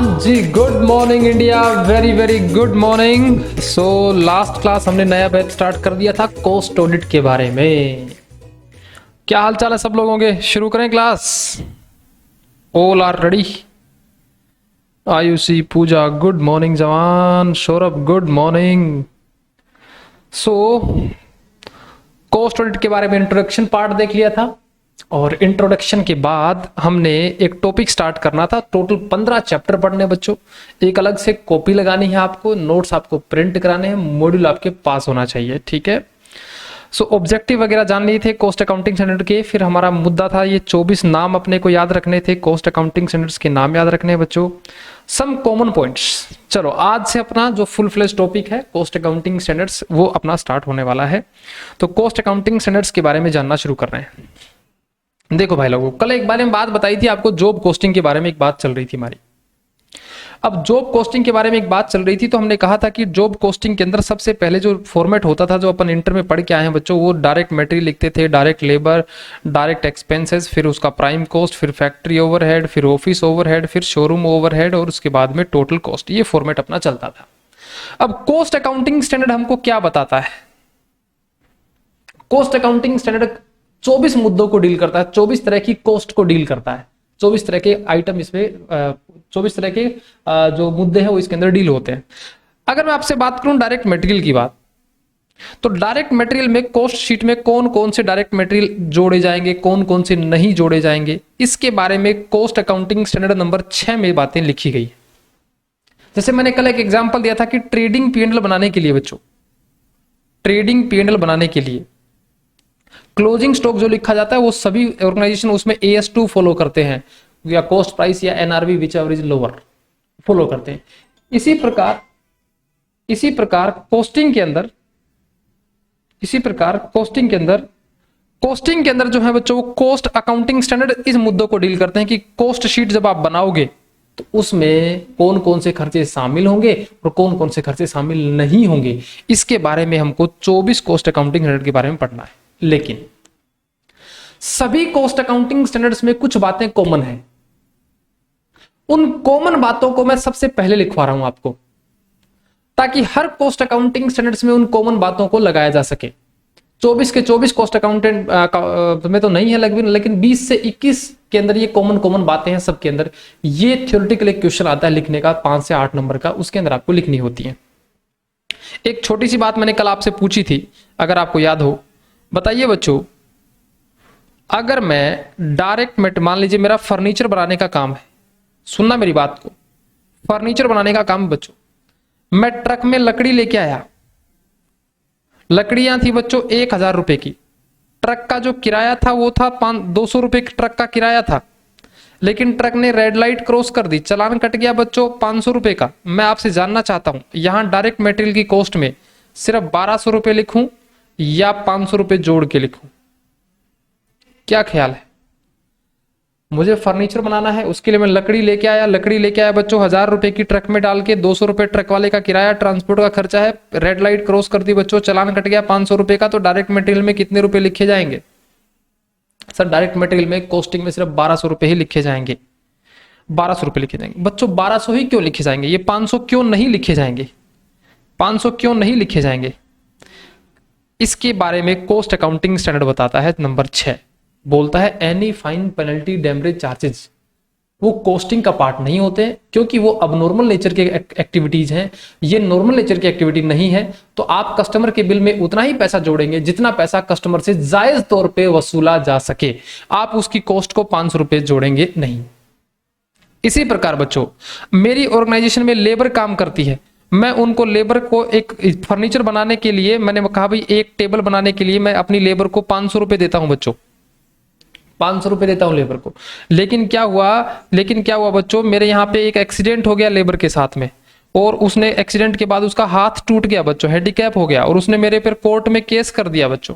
हाँ जी, good morning India, very very good morning. So last class हमने नया बैच स्टार्ट कर दिया था कोस्ट ऑडिट के बारे में। क्या हाल चाल है सब लोगों के? शुरू करें class. All are ready? Ayushi, Pooja good morning, जवान, Saurabh good morning. So cost audit के बारे में इंट्रोडक्शन पार्ट देख लिया था और इंट्रोडक्शन के बाद हमने एक टॉपिक स्टार्ट करना था। टोटल 15 चैप्टर पढ़ने बच्चों। एक अलग से कॉपी लगानी है आपको, नोट्स आपको प्रिंट कराने हैं, मॉड्यूल आपके पास होना चाहिए, ठीक है। सो ऑब्जेक्टिव वगैरह जान लिए थे कोस्ट अकाउंटिंग स्टैंडर्ड के। फिर हमारा मुद्दा था ये 24 नाम अपने को याद रखने थे, कोस्ट अकाउंटिंग स्टैंडर्ड्स के नाम याद रखने हैं बच्चों, सम कॉमन पॉइंट्स। चलो आज से अपना जो फुल फ्लेज टॉपिक है कोस्ट अकाउंटिंग स्टैंडर्ड्स वो अपना स्टार्ट होने वाला है। तो कोस्ट अकाउंटिंग स्टैंडर्ड्स के बारे में जानना शुरू कर रहे हैं। देखो भाई लोगों, कल एक बारे में बात बताई थी आपको, जॉब कोस्टिंग के बारे में एक बात चल रही थी हमारी। अब जॉब कोस्टिंग के बारे में एक बात चल रही थी तो हमने कहा था कि जॉब कोस्टिंग के अंदर सबसे पहले जो फॉर्मेट होता था, जो अपन इंटर में पढ़ के आए हैं बच्चों, वो डायरेक्ट मटेरियल लिखते थे, डायरेक्ट लेबर, डायरेक्ट एक्सपेंसेस, फिर उसका प्राइम कॉस्ट, फिर फैक्ट्री ओवरहेड, फिर ऑफिस ओवरहेड, फिर शोरूम ओवरहेड और उसके बाद में टोटल कॉस्ट। ये फॉर्मेट अपना चलता था। अब कोस्ट अकाउंटिंग स्टैंडर्ड हमको क्या बताता है? कोस्ट अकाउंटिंग स्टैंडर्ड 24 मुद्दों को डील करता है, 24 तरह की कॉस्ट को डील करता है, 24 तरह के आइटम इसमें 24 तरह के जो मुद्दे हैं वो इसके अंदर डील होते हैं। अगर मैं आपसे बात करूं डायरेक्ट मटेरियल की बात, तो डायरेक्ट मटेरियल में कॉस्ट शीट में कौन कौन से डायरेक्ट मटेरियल जोड़े जाएंगे, कौन कौन से नहीं जोड़े जाएंगे, इसके बारे में कोस्ट अकाउंटिंग स्टैंडर्ड नंबर 6 में बातें लिखी गई। जैसे मैंने कल एक एग्जांपल दिया था कि ट्रेडिंग पी एंड एल बनाने के लिए बच्चों, ट्रेडिंग पी एंड एल बनाने के लिए क्लोजिंग स्टॉक जो लिखा जाता है वो सभी ऑर्गेनाइजेशन उसमें AS2 फॉलो करते हैं, या कॉस्ट प्राइस या NRV which ever is lower follow करते हैं। इसी प्रकार कोस्टिंग के अंदर कोस्टिंग के अंदर जो है बच्चों, वो कोस्ट अकाउंटिंग स्टैंडर्ड इस मुद्दों को डील करते हैं कि कोस्ट शीट जब आप बनाओगे तो उसमें कौन कौन से खर्चे शामिल होंगे और कौन कौन से खर्चे शामिल नहीं होंगे, इसके बारे में हमको 24 कोस्ट अकाउंटिंग स्टैंडर्ड के बारे में पढ़ना है। लेकिन सभी कोस्ट अकाउंटिंग स्टैंडर्ड्स में कुछ बातें कॉमन हैं। उन कॉमन बातों को मैं सबसे पहले लिखवा रहा हूं आपको, ताकि हर कोस्ट अकाउंटिंग स्टैंडर्ड्स में उन कॉमन बातों को लगाया जा सके। 24 के 24 कोस्ट अकाउंटेंट में तो नहीं है लगभग, लेकिन 20 से 21 के अंदर ये कॉमन बातें हैं सबके अंदर। ये थ्योरेटिकल एक क्वेश्चन आता है लिखने का 5 से 8 नंबर का, उसके अंदर आपको लिखनी होती है। एक छोटी सी बात मैंने कल आपसे पूछी थी, अगर आपको याद हो, बताइए बच्चों, अगर मैं डायरेक्ट मान लीजिए मेरा फर्नीचर बनाने का काम है, सुनना मेरी बात को, फर्नीचर बनाने का काम है बच्चों, मैं ट्रक में लकड़ी लेके आया, लकड़ियां थी बच्चों 1000 रुपए की, ट्रक का जो किराया था वो था 200 रुपए ट्रक का किराया था, लेकिन ट्रक ने रेड लाइट क्रॉस कर दी, चालान कट गया बच्चों 500 रुपए का। मैं आपसे जानना चाहता हूं यहां डायरेक्ट मटेरियल की कॉस्ट में सिर्फ 1200 रुपए लिखूं या 500 रुपए जोड़ के लिखूं? क्या ख्याल है? मुझे फर्नीचर बनाना है, उसके लिए मैं लकड़ी लेके आया बच्चों 1000 रुपए की ट्रक में डाल के, 200 रुपए ट्रक वाले का किराया, ट्रांसपोर्ट का खर्चा है, रेड लाइट क्रॉस कर दी बच्चों, चालान कट गया 500 रुपए का, तो डायरेक्ट मटेरियल में कितने रुपए लिखे जाएंगे? सर डायरेक्ट मटेरियल में कॉस्टिंग में सिर्फ 1200 रुपए ही लिखे जाएंगे। 1200 रुपए लिखे जाएंगे बच्चों। 1200 ही क्यों लिखे जाएंगे? ये 500 क्यों नहीं लिखे जाएंगे? 500 क्यों नहीं लिखे जाएंगे? इसके बारे में कोस्ट अकाउंटिंग स्टैंडर्ड बताता है नंबर 6, बोलता है any fine penalty demurrage charges वो कोस्टिंग का पार्ट नहीं होते, क्योंकि वो अब नॉर्मल नेचर के एक्टिविटीज हैं, ये नॉर्मल नेचर की एक्टिविटी नहीं है। तो आप कस्टमर के बिल में उतना ही पैसा जोड़ेंगे जितना पैसा कस्टमर से जायज तौर पे वसूला जा सके, आप उसकी कॉस्ट को 500 रुपए जोड़ेंगे नहीं। इसी प्रकार बच्चों, मेरी ऑर्गेनाइजेशन में लेबर काम करती है, मैं उनको लेबर को एक फर्नीचर बनाने के लिए, मैंने कहा भाई एक टेबल बनाने के लिए मैं अपनी लेबर को 500 रुपए देता हूं बच्चों, 500 रुपए देता हूं लेबर को। लेकिन क्या हुआ बच्चों, मेरे यहाँ पे एक एक्सीडेंट हो गया लेबर के साथ में, और उसने एक्सीडेंट के बाद उसका हाथ टूट गया बच्चों, हैंडीकैप हो गया, और उसने मेरे पर कोर्ट में केस कर दिया बच्चों।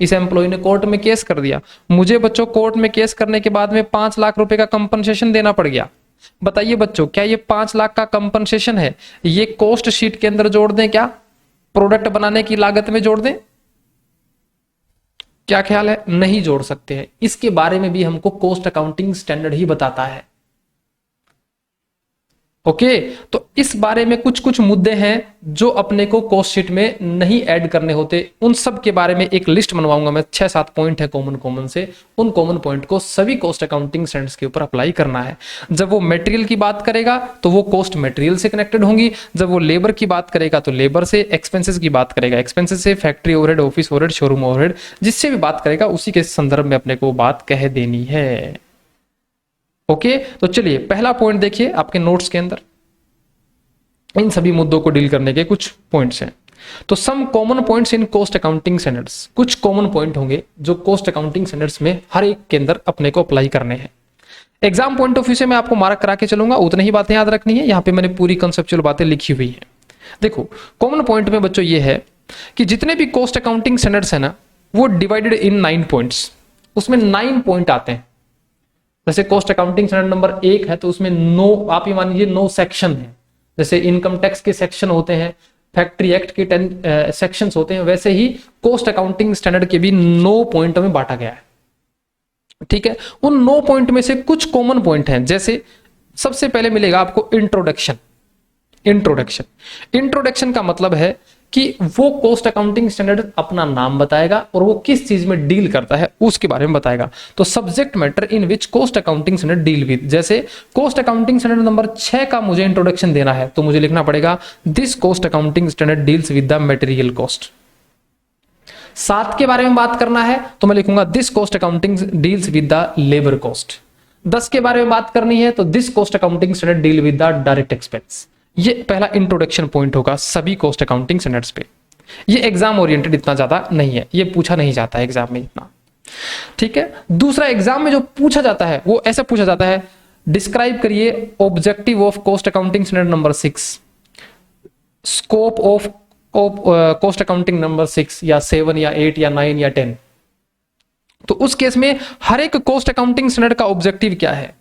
इस एम्प्लॉय ने कोर्ट में केस कर दिया, मुझे बच्चों कोर्ट में केस करने के बाद में 5 लाख रुपए का कंपनसेशन देना पड़ गया। बताइए बच्चों, क्या ये 5 लाख का कंपनसेशन है, ये कॉस्ट शीट के अंदर जोड़ दें? क्या प्रोडक्ट बनाने की लागत में जोड़ दें? क्या ख्याल है? नहीं जोड़ सकते हैं। इसके बारे में भी हमको कोस्ट अकाउंटिंग स्टैंडर्ड ही बताता है। ओके, तो इस बारे में कुछ कुछ मुद्दे हैं जो अपने को कॉस्ट शीट में नहीं ऐड करने होते, उन सब के बारे में एक लिस्ट बनवाऊंगा मैं, 6-7 पॉइंट है कॉमन से, उन कॉमन पॉइंट को सभी कॉस्ट अकाउंटिंग स्टैंडर्ड्स के ऊपर अप्लाई करना है। जब वो मटेरियल की बात करेगा तो वो कॉस्ट मटेरियल से कनेक्टेड होंगी, जब वो लेबर की बात करेगा तो लेबर से, एक्सपेंसेस की बात करेगा एक्सपेंसेस से, factory overhead, office overhead, showroom overhead, जिससे भी बात करेगा उसी के संदर्भ में अपने को बात कह देनी है। ओके, तो चलिए पहला पॉइंट देखिए आपके नोट्स के अंदर, इन सभी मुद्दों को डील करने के कुछ पॉइंट्स हैं। तो some common points in cost accounting standards, कुछ कॉमन पॉइंट होंगे जो कॉस्ट अकाउंटिंग स्टैंडर्ड्स में हर एक के अंदर अपने को अप्लाई करने हैं। एग्जाम पॉइंट ऑफ व्यू से मैं आपको मार्क करा के चलूंगा, उतनी ही बातें याद रखनी है, यहां पे मैंने पूरी कंसेप्चुअल बातें लिखी हुई है। देखो कॉमन पॉइंट में बच्चों ये है कि जितने भी कॉस्ट अकाउंटिंग स्टैंडर्ड्स है ना, वो डिवाइडेड इन 9 पॉइंट्स, उसमें 9 पॉइंट आते हैं। जैसे कॉस्ट अकाउंटिंग स्टैंडर्ड नंबर 1 है तो उसमें 9, आप ये मान लीजिए 9 सेक्शन है। जैसे इनकम टैक्स के सेक्शन होते हैं, फैक्ट्री एक्ट के 10 सेक्शंस होते हैं, वैसे ही कॉस्ट अकाउंटिंग स्टैंडर्ड के भी 9 पॉइंटों में बांटा गया है। ठीक है, उन 9 पॉइंट में से कुछ कॉमन पॉइंट हैं। जैसे सबसे पहले मिलेगा आपको इंट्रोडक्शन। इंट्रोडक्शन का मतलब है कि वो कॉस्ट अकाउंटिंग स्टैंडर्ड अपना नाम बताएगा और वो किस चीज में डील करता है उसके बारे में बताएगा। तो subject matter in which cost accounting standard deal with, जैसे कॉस्ट अकाउंटिंग स्टैंडर्ड नंबर 6 का मुझे इंट्रोडक्शन देना है तो मुझे लिखना पड़ेगा this cost accounting standard deals with the material cost. 7 के बारे में बात करना है तो मैं लिखूंगा this cost accounting deals with the labour cost. 10 के बारे में बात करनी है तो this cost accounting standard deal with the direct expense. ये पहला इंट्रोडक्शन पॉइंट होगा सभी कॉस्ट अकाउंटिंग स्टैंडर्ड्स पे। ये एग्जाम ओरिएंटेड इतना ज्यादा नहीं है, ये पूछा नहीं जाता है एग्जाम में इतना। ठीक है, दूसरा एग्जाम में जो पूछा जाता है वो ऐसा पूछा जाता है, डिस्क्राइब करिए objective of cost accounting standard number 6, scope of cost accounting number 6 या 7 या 8 या 9 या 10। तो उस केस में हर एक कॉस्ट अकाउंटिंग स्टैंडर्ड का ऑब्जेक्टिव क्या है,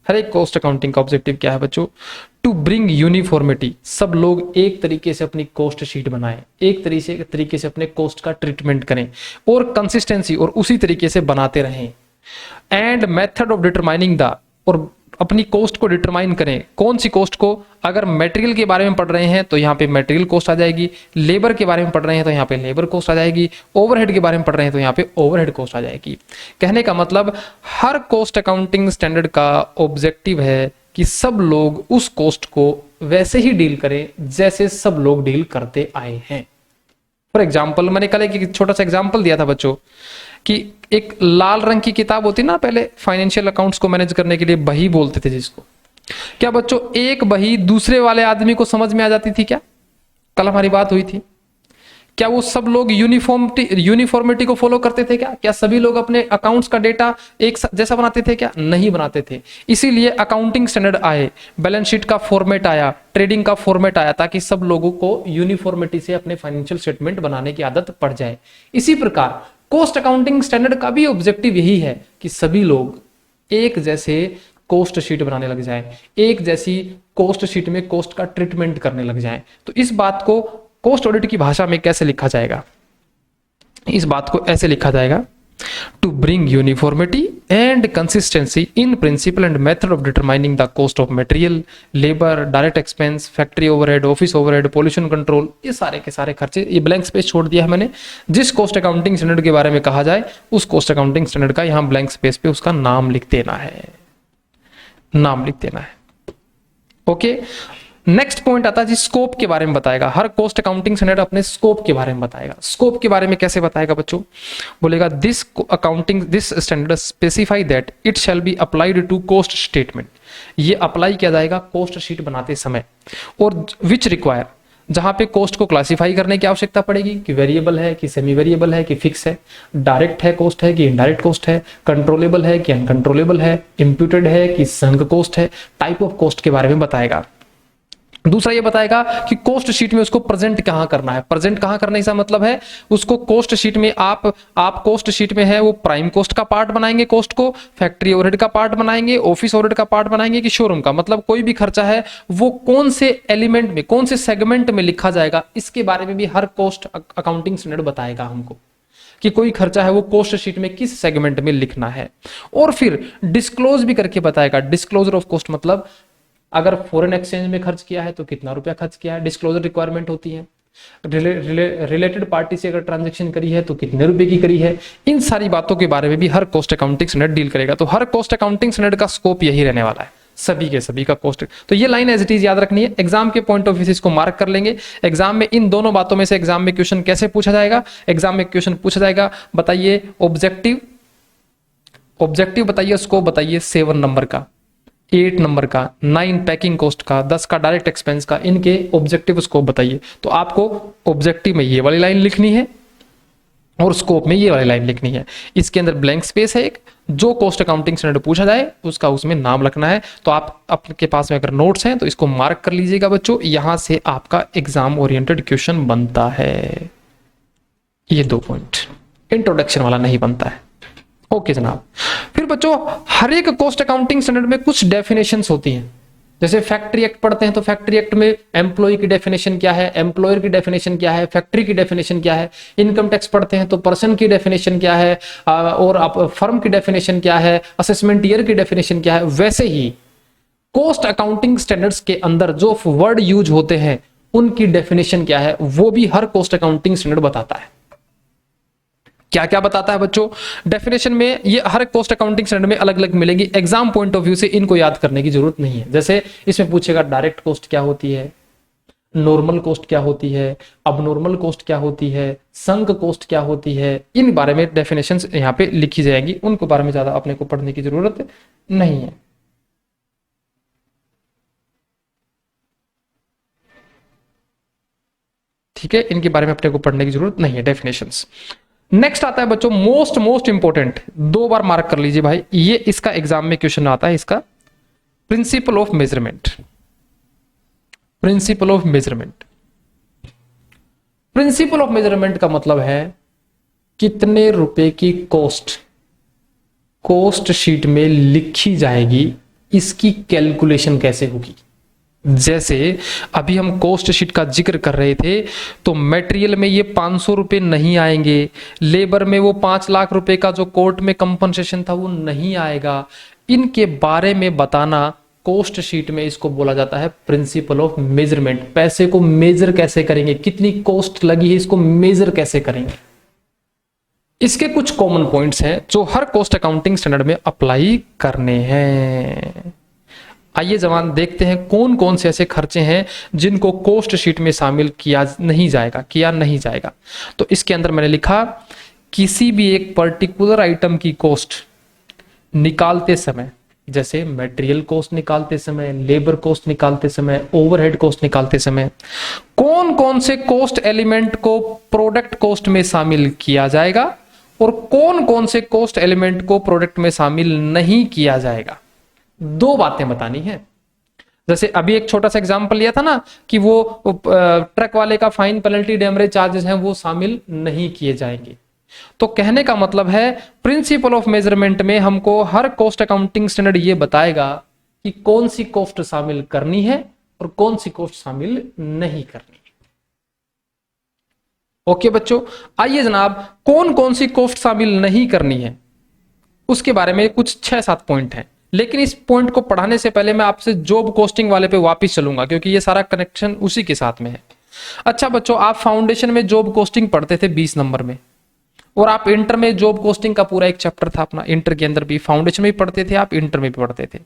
हर एक कॉस्ट अकाउंटिंग का ऑब्जेक्टिव क्या है बच्चों, टू ब्रिंग यूनिफॉर्मिटी, सब लोग एक तरीके से अपनी कॉस्ट शीट बनाएं, एक तरीके से अपने कॉस्ट का ट्रीटमेंट करें और कंसिस्टेंसी और उसी तरीके से बनाते रहें। And method of determining the, और अपनी कॉस्ट को डिटरमाइन करें। कौन सी कॉस्ट को, अगर मटेरियल के बारे में पढ़ रहे हैं तो यहाँ पे मटेरियल कॉस्ट आ जाएगी, लेबर के बारे में पढ़ रहे हैं तो यहाँ पे लेबर कॉस्ट आ जाएगी, ओवरहेड के बारे में पढ़ रहे हैं तो यहाँ पे ओवरहेड कॉस्ट आ जाएगी। कहने का मतलब हर कॉस्ट अकाउंटिंग स्टैंडर्ड का ऑब्जेक्टिव है कि सब लोग उस कॉस्ट को वैसे ही डील करें जैसे सब लोग डील करते आए हैं। फॉर एग्जाम्पल, मैंने कल एक छोटा सा एग्जाम्पल दिया था बच्चों कि एक लाल रंग की किताब होती ना, पहले फाइनेंशियल अकाउंट्स को मैनेज करने के लिए बही बोलते थे जिसको। क्या बच्चों एक बही दूसरे वाले आदमी को समझ में आ जाती थी क्या? कल हमारी बात हुई थी। क्या वो सब लोग यूनिफॉर्मिटी को फॉलो करते थे क्या? क्या सभी लोग अपने अकाउंट्स का डेटा एक जैसा बनाते थे क्या? नहीं बनाते थे। इसीलिए अकाउंटिंग स्टैंडर्ड आए, बैलेंस शीट का फॉर्मेट आया, ट्रेडिंग का फॉर्मेट आया, ताकि सब लोगों को यूनिफॉर्मिटी से अपने फाइनेंशियल स्टेटमेंट बनाने की आदत पड़ जाए। इसी प्रकार कॉस्ट अकाउंटिंग स्टैंडर्ड का भी ऑब्जेक्टिव यही है कि सभी लोग एक जैसे कॉस्ट शीट बनाने लग जाएं, एक जैसी कॉस्ट शीट में कॉस्ट का ट्रीटमेंट करने लग जाएं। तो इस बात को कॉस्ट ऑडिट की भाषा में कैसे लिखा जाएगा? इस बात को ऐसे लिखा जाएगा, to bring uniformity and consistency in principle and method of determining the cost of material, labour, direct expense, factory overhead, office overhead, pollution control, ये सारे के सारे खर्चे। ये ब्लैंक स्पेस छोड़ दिया है मैंने। जिस कॉस्ट अकाउंटिंग स्टैंडर्ड के बारे में कहा जाए उस कॉस्ट अकाउंटिंग स्टैंडर्ड का यहाँ ब्लैंक स्पेस पे उसका नाम लिख देना है, नाम लिख देना है। ओके, नेक्स्ट पॉइंट आता है जी स्कोप के बारे में बताएगा। हर कॉस्ट अकाउंटिंग स्टैंडर्ड अपने स्कोप के बारे में बताएगा। स्कोप के बारे में कैसे बताएगा बच्चों? बोलेगा this standard specify that it shall be applied to cost statement. ये अप्लाई किया जाएगा कॉस्ट शीट बनाते समय। और विच रिक्वायर, जहां पे कॉस्ट को क्लासिफाई करने की आवश्यकता पड़ेगी कि वेरिएबल है कि सेमी वेरिएबल है कि फिक्स है, डायरेक्ट है कॉस्ट है कि इनडायरेक्ट कॉस्ट है, कंट्रोलेबल है कि अनकंट्रोलेबल है, इंप्यूटेड है कि संक कॉस्ट है, टाइप ऑफ कॉस्ट के बारे में बताएगा। दूसरा ये बताएगा कि कॉस्ट शीट में उसको प्रेजेंट कहां करना है। प्रेजेंट कहां करने का मतलब है उसको कॉस्ट शीट में आप कॉस्ट शीट में है वो प्राइम कॉस्ट का पार्ट बनाएंगे, कॉस्ट को फैक्ट्री ओवरहेड का पार्ट बनाएंगे, ऑफिस ओवरहेड का पार्ट बनाएंगे कि शोरूम का, मतलब कोई भी खर्चा है वो कौन से एलिमेंट में, कौन से सेगमेंट में लिखा जाएगा, इसके बारे में भी हर कॉस्ट अकाउंटिंग स्टैंडर्ड बताएगा हमको कि कोई खर्चा है वो कॉस्ट शीट में किस सेगमेंट में लिखना है। और फिर डिस्क्लोज भी करके बताएगा। डिस्क्लोजर ऑफ कॉस्ट मतलब अगर फॉरेन एक्सचेंज में खर्च किया है तो कितना रुपया खर्च किया है, डिस्क्लोजर रिक्वायरमेंट होती है। रिलेटेड पार्टी से अगर ट्रांजैक्शन करी है तो कितने रुपए की करी है, इन सारी बातों के बारे में भी हर कॉस्ट अकाउंटिंग स्टैंडर्ड डील करेगा। तो हर कॉस्ट अकाउंटिंग स्टैंडर्ड का स्कोप यही रहने वाला है, सभी के सभी का कॉस्ट। तो ये लाइन एज इट इज याद रखनी है, एग्जाम के पॉइंट ऑफ व्यू से इसको मार्क कर लेंगे। एग्जाम में इन दोनों बातों में से एग्जाम में क्वेश्चन कैसे पूछा जाएगा, एग्जाम में क्वेश्चन पूछा जाएगा, बताइए ऑब्जेक्टिव, ऑब्जेक्टिव बताइए, स्कोप बताइए 7 नंबर का, 8 नंबर का, 9 पैकिंग कॉस्ट का, 10 का डायरेक्ट एक्सपेंस का, इनके ऑब्जेक्टिव स्कोप बताइए। तो आपको ऑब्जेक्टिव में ये वाली लाइन लिखनी है और स्कोप में ये वाली लाइन लिखनी है। इसके अंदर ब्लैंक स्पेस है एक, जो कॉस्ट अकाउंटिंग स्टैंडर्ड पूछा जाए उसका उसमें नाम लिखना है। तो आप आपके पास में अगर नोट्स हैं तो इसको मार्क कर लीजिएगा बच्चों, यहां से आपका एग्जाम ओरिएंटेड क्वेश्चन बनता है। ये 2 पॉइंट, इंट्रोडक्शन वाला नहीं बनता है। ओके जनाब। फिर बच्चों हर एक कॉस्ट अकाउंटिंग स्टैंडर्ड में कुछ डेफिनेशंस होती हैं। जैसे फैक्ट्री एक्ट पढ़ते हैं तो फैक्ट्री एक्ट में एम्प्लॉय की डेफिनेशन क्या है, एम्प्लॉयर की डेफिनेशन क्या है, फैक्ट्री की डेफिनेशन क्या है। इनकम टैक्स पढ़ते हैं तो पर्सन की डेफिनेशन क्या है, और आप फर्म की डेफिनेशन क्या है, असेसमेंट ईयर की डेफिनेशन क्या है। वैसे ही कॉस्ट अकाउंटिंग स्टैंडर्ड्स के अंदर जो वर्ड यूज होते हैं उनकी डेफिनेशन क्या है, वो भी हर कॉस्ट अकाउंटिंग स्टैंडर्ड बताता है। क्या क्या बताता है बच्चों डेफिनेशन में, ये हर कॉस्ट अकाउंटिंग स्टैंडर्ड में अलग अलग मिलेंगी। एग्जाम पॉइंट ऑफ व्यू से इनको याद करने की जरूरत नहीं है। जैसे इसमें पूछेगा डायरेक्ट कॉस्ट क्या होती है, नॉर्मल कॉस्ट क्या होती है, अबनॉर्मल कॉस्ट क्या होती है, संक कॉस्ट क्या होती है, इन बारे में डेफिनेशंस यहाँ पे लिखी जाएंगी। उनको बारे में ज्यादा अपने को पढ़ने की जरूरत नहीं है। ठीक है, इनके बारे में अपने को पढ़ने की जरूरत नहीं है डेफिनेशंस। नेक्स्ट आता है बच्चों मोस्ट इंपोर्टेंट, 2 बार मार्क कर लीजिए भाई, ये इसका एग्जाम में क्वेश्चन आता है, इसका principle of measurement. Principle of measurement, principle of measurement का मतलब है कितने रुपए की कॉस्ट शीट में लिखी जाएगी, इसकी कैलकुलेशन कैसे होगी। जैसे अभी हम कॉस्ट शीट का जिक्र कर रहे थे तो मटेरियल में ये 500 रुपए नहीं आएंगे, लेबर में वो 5 लाख रुपए का जो कोर्ट में कंपनसेशन था वो नहीं आएगा। इनके बारे में बताना कॉस्ट शीट में, इसको बोला जाता है प्रिंसिपल ऑफ मेजरमेंट। पैसे को मेजर कैसे करेंगे, कितनी कॉस्ट लगी है इसको मेजर कैसे करेंगे। इसके कुछ कॉमन पॉइंट्स हैं जो हर कॉस्ट अकाउंटिंग स्टैंडर्ड में अप्लाई करने हैं। आइए जवान देखते हैं कौन कौन से ऐसे खर्चे हैं जिनको कॉस्ट शीट में शामिल किया नहीं जाएगा। तो इसके अंदर मैंने लिखा किसी भी एक पर्टिकुलर आइटम की कॉस्ट निकालते समय, जैसे मटेरियल कॉस्ट निकालते समय, लेबर कॉस्ट निकालते समय, ओवरहेड कॉस्ट निकालते समय, कौन कौन से कॉस्ट एलिमेंट को प्रोडक्ट कॉस्ट में शामिल किया जाएगा और कौन कौन से कॉस्ट एलिमेंट को प्रोडक्ट में शामिल नहीं किया जाएगा। 2 बातें बतानी है। जैसे अभी एक छोटा सा एग्जांपल लिया था ना कि वो ट्रक वाले का फाइन, पेनल्टी, डेमरेज चार्जेस हैं वो शामिल नहीं किए जाएंगे। तो कहने का मतलब है प्रिंसिपल ऑफ मेजरमेंट में हमको हर कॉस्ट अकाउंटिंग स्टैंडर्ड ये बताएगा कि कौन सी कॉस्ट शामिल करनी है और कौन सी कॉस्ट शामिल नहीं करनी है। ओके बच्चों, आइए जनाब कौन कौन सी कॉस्ट शामिल नहीं करनी है उसके बारे में कुछ 6-7 पॉइंट हैं। लेकिन इस पॉइंट को पढ़ाने से पहले मैं आपसे जॉब कॉस्टिंग वाले पे वापस चलूंगा क्योंकि ये सारा कनेक्शन उसी के साथ में है। अच्छा बच्चों, आप फाउंडेशन में जॉब कॉस्टिंग पढ़ते थे 20 नंबर में, और आप इंटर में जॉब कॉस्टिंग का पूरा एक चैप्टर था अपना, इंटर के अंदर भी फाउंडेशन में भी पढ़ते थे आप, इंटर में भी पढ़ते थे।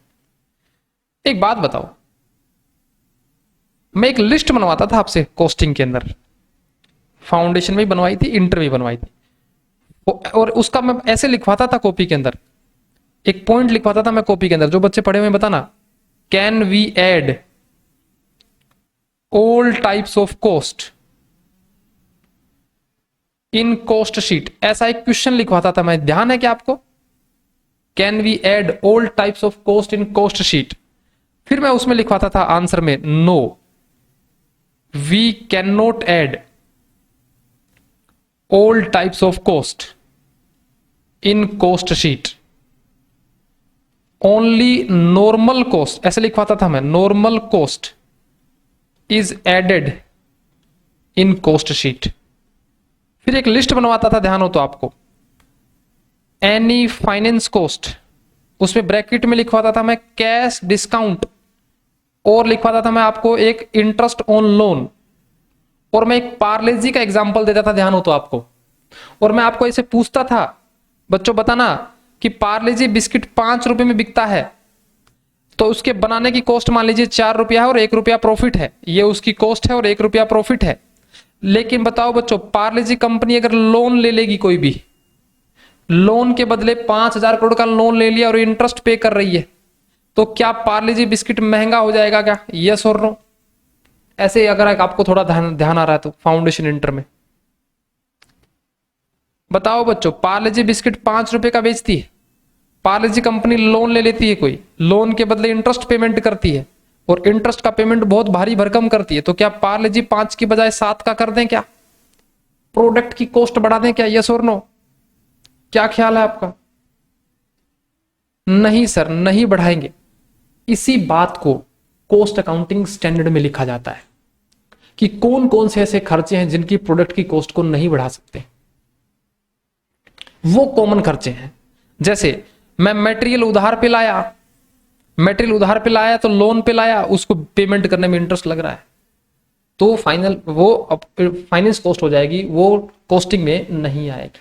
एक बात बताओ, मैं एक लिस्ट बनवाता था आपसे कॉस्टिंग के अंदर, फाउंडेशन में भी बनवाई थी, इंटर में बनवाई थी, और उसका मैं ऐसे लिखवाता था कॉपी के अंदर, एक पॉइंट लिखवाता था मैं कॉपी के अंदर। जो बच्चे पढ़े हुए बताना, can we add all types of cost in cost sheet, ऐसा एक क्वेश्चन लिखवाता था मैं, ध्यान है क्या आपको? Can we add all types of cost in cost sheet. फिर मैं उसमें लिखवाता था आंसर में, no we can not add all types of cost in cost sheet, only normal cost, ऐसे लिखवाता था मैं, normal cost is added in cost sheet. फिर एक लिस्ट बनवाता था, ध्यान हो तो आपको, एनी फाइनेंस कॉस्ट, उसमें ब्रैकेट में लिखवाता था मैं कैश डिस्काउंट और लिखवाता था मैं आपको एक इंटरेस्ट ऑन लोन, और मैं एक पार्ले जी का एग्जाम्पल देता था, ध्यान हो तो आपको, और मैं आपको ऐसे पूछता था बच्चों बताना कि पार्ले जी बिस्किट 5 रुपए में बिकता है, तो उसके बनाने की कॉस्ट मान लीजिए 4 रुपया है और 1 रुपया प्रॉफिट है, ये उसकी कॉस्ट है और 1 रुपया प्रॉफिट है। लेकिन बताओ बच्चों, पार्ले जी कंपनी अगर लोन ले लेगी, कोई भी लोन के बदले 5,000 करोड़ का लोन ले लिया और इंटरेस्ट पे कर रही है, तो क्या पार्ले जी बिस्किट महंगा हो जाएगा क्या? यस और नो? ऐसे अगर आपको थोड़ा ध्यान आ रहा है तो फाउंडेशन इंटर में बताओ बच्चों, पार्ले जी बिस्किट 5 रुपए का बेचती है, पार्ले जी कंपनी लोन ले लेती है, कोई लोन के बदले इंटरेस्ट पेमेंट करती है और इंटरेस्ट का पेमेंट बहुत भारी भरकम करती है, तो क्या पार्ले जी 5 की बजाय 7 का कर दें क्या? प्रोडक्ट की कॉस्ट बढ़ा दें क्या? यस और नो? क्या ख्याल है आपका? नहीं सर, नहीं बढ़ाएंगे। इसी बात को कॉस्ट अकाउंटिंग स्टैंडर्ड में लिखा जाता है कि कौन कौन से ऐसे खर्चे हैं जिनकी प्रोडक्ट की कॉस्ट को नहीं बढ़ा सकते। वो कॉमन खर्चे हैं, जैसे मैं मटेरियल उधार पे लाया, मटेरियल उधार पे लाया तो लोन पे लाया, उसको पेमेंट करने में इंटरेस्ट लग रहा है, तो फाइनल वो फाइनेंस कॉस्ट हो जाएगी, वो कॉस्टिंग में नहीं आएगी।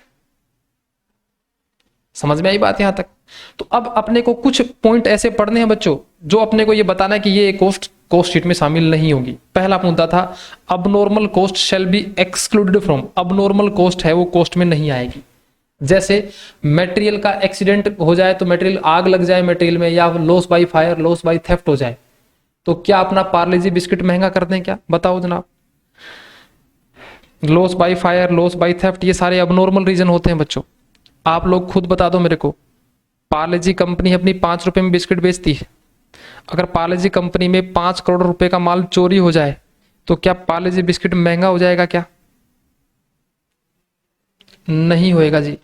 समझ में आई बात यहां तक? तो अब अपने को कुछ पॉइंट ऐसे पढ़ने हैं बच्चों जो अपने को ये बताना है कि ये कॉस्ट शीट में शामिल नहीं होगी। पहला मुद्दा था abnormal cost shall be excluded from, abnormal cost है वो कॉस्ट में नहीं आएगी। जैसे मटेरियल का एक्सीडेंट हो जाए, तो मटेरियल आग लग जाए मटेरियल में, या loss by fire, loss by theft हो जाए, तो क्या अपना पार्ले जी बिस्किट महंगा कर दें क्या? बताओ जनाब। Loss by fire, loss by theft, ये सारे अबनॉर्मल रीजन होते हैं बच्चों। आप लोग खुद बता दो मेरे को, पार्ले जी कंपनी अपनी 5 रुपए में बिस्किट बेचती है, अगर पार्ले जी कंपनी में 5 करोड़ रुपए का माल चोरी हो जाए, तो क्या पार्ले जी बिस्किट महंगा हो जाएगा क्या? नहीं होएगा जी,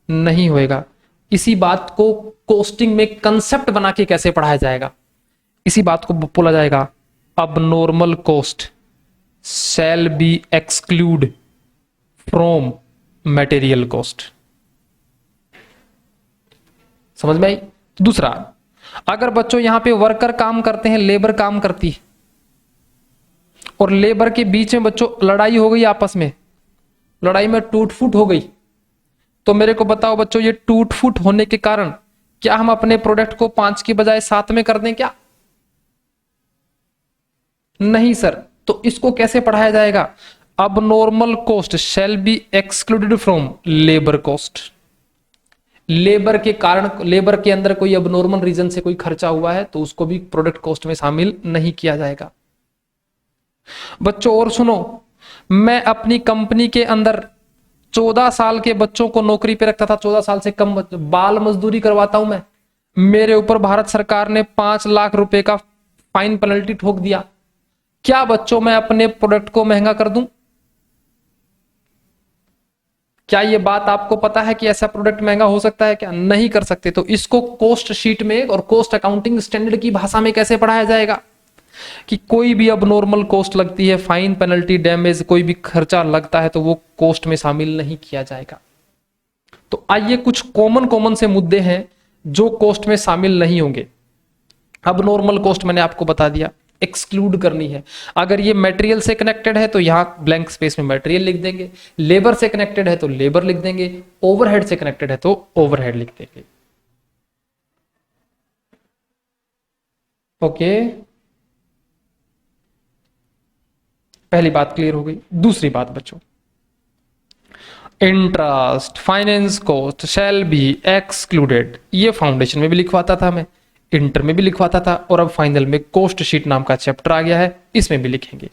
नहीं होएगा। इसी बात को कॉस्टिंग में कंसेप्ट बना के कैसे पढ़ाया जाएगा, इसी बात को बोला जाएगा abnormal cost shall B exclude from material cost. समझ में आई? दूसरा, अगर बच्चों यहां पे वर्कर काम करते हैं, लेबर काम करती है, और लेबर के बीच में बच्चों लड़ाई हो गई, आपस में लड़ाई में टूट फूट हो गई, तो मेरे को बताओ बच्चों, ये टूट फूट होने के कारण क्या हम अपने प्रोडक्ट को 5 की बजाय 7 में कर दें क्या? नहीं सर। तो इसको कैसे पढ़ाया जाएगा? Abnormal cost shall be excluded from labour cost. Labour के कारण, लेबर के अंदर कोई अबनॉर्मल रीजन से कोई खर्चा हुआ है, तो उसको भी प्रोडक्ट कॉस्ट में शामिल नहीं किया जाएगा। बच्चों और सुनो, मैं अपनी कंपनी के अंदर 14 साल के बच्चों को नौकरी पे रखता था, 14 साल से कम बाल मजदूरी करवाता हूं मैं, मेरे ऊपर भारत सरकार ने 5 लाख रुपए का फाइन पेनल्टी ठोक दिया, क्या बच्चों मैं अपने प्रोडक्ट को महंगा कर दूं? क्या ये बात आपको पता है कि ऐसा प्रोडक्ट महंगा हो सकता है क्या? नहीं कर सकते। तो इसको कॉस्ट शीट में और कॉस्ट अकाउंटिंग स्टैंडर्ड की भाषा में कैसे पढ़ाया जाएगा कि कोई भी अबनॉर्मल कॉस्ट लगती है, फाइन पेनल्टी डैमेज कोई भी खर्चा लगता है, तो वो कॉस्ट में शामिल नहीं किया जाएगा। तो आइए कुछ कॉमन से मुद्दे हैं जो कॉस्ट में शामिल नहीं होंगे। अबनॉर्मल कॉस्ट मैंने आपको बता दिया, एक्सक्लूड करनी है। अगर ये मटेरियल से कनेक्टेड है तो यहां ब्लैंक स्पेस में मटेरियल लिख देंगे, लेबर से कनेक्टेड है तो लेबर लिख देंगे, ओवरहेड से कनेक्टेड है तो ओवरहेड लिख देंगे। ओके, पहली बात क्लियर हो गई। दूसरी बात बच्चों, interest finance cost shall be excluded, ये फाउंडेशन में भी लिखवाता था मैं, इंटर में भी लिखवाता था, और अब फाइनल में कॉस्ट शीट नाम का चैप्टर आ गया है, इसमें भी लिखेंगे।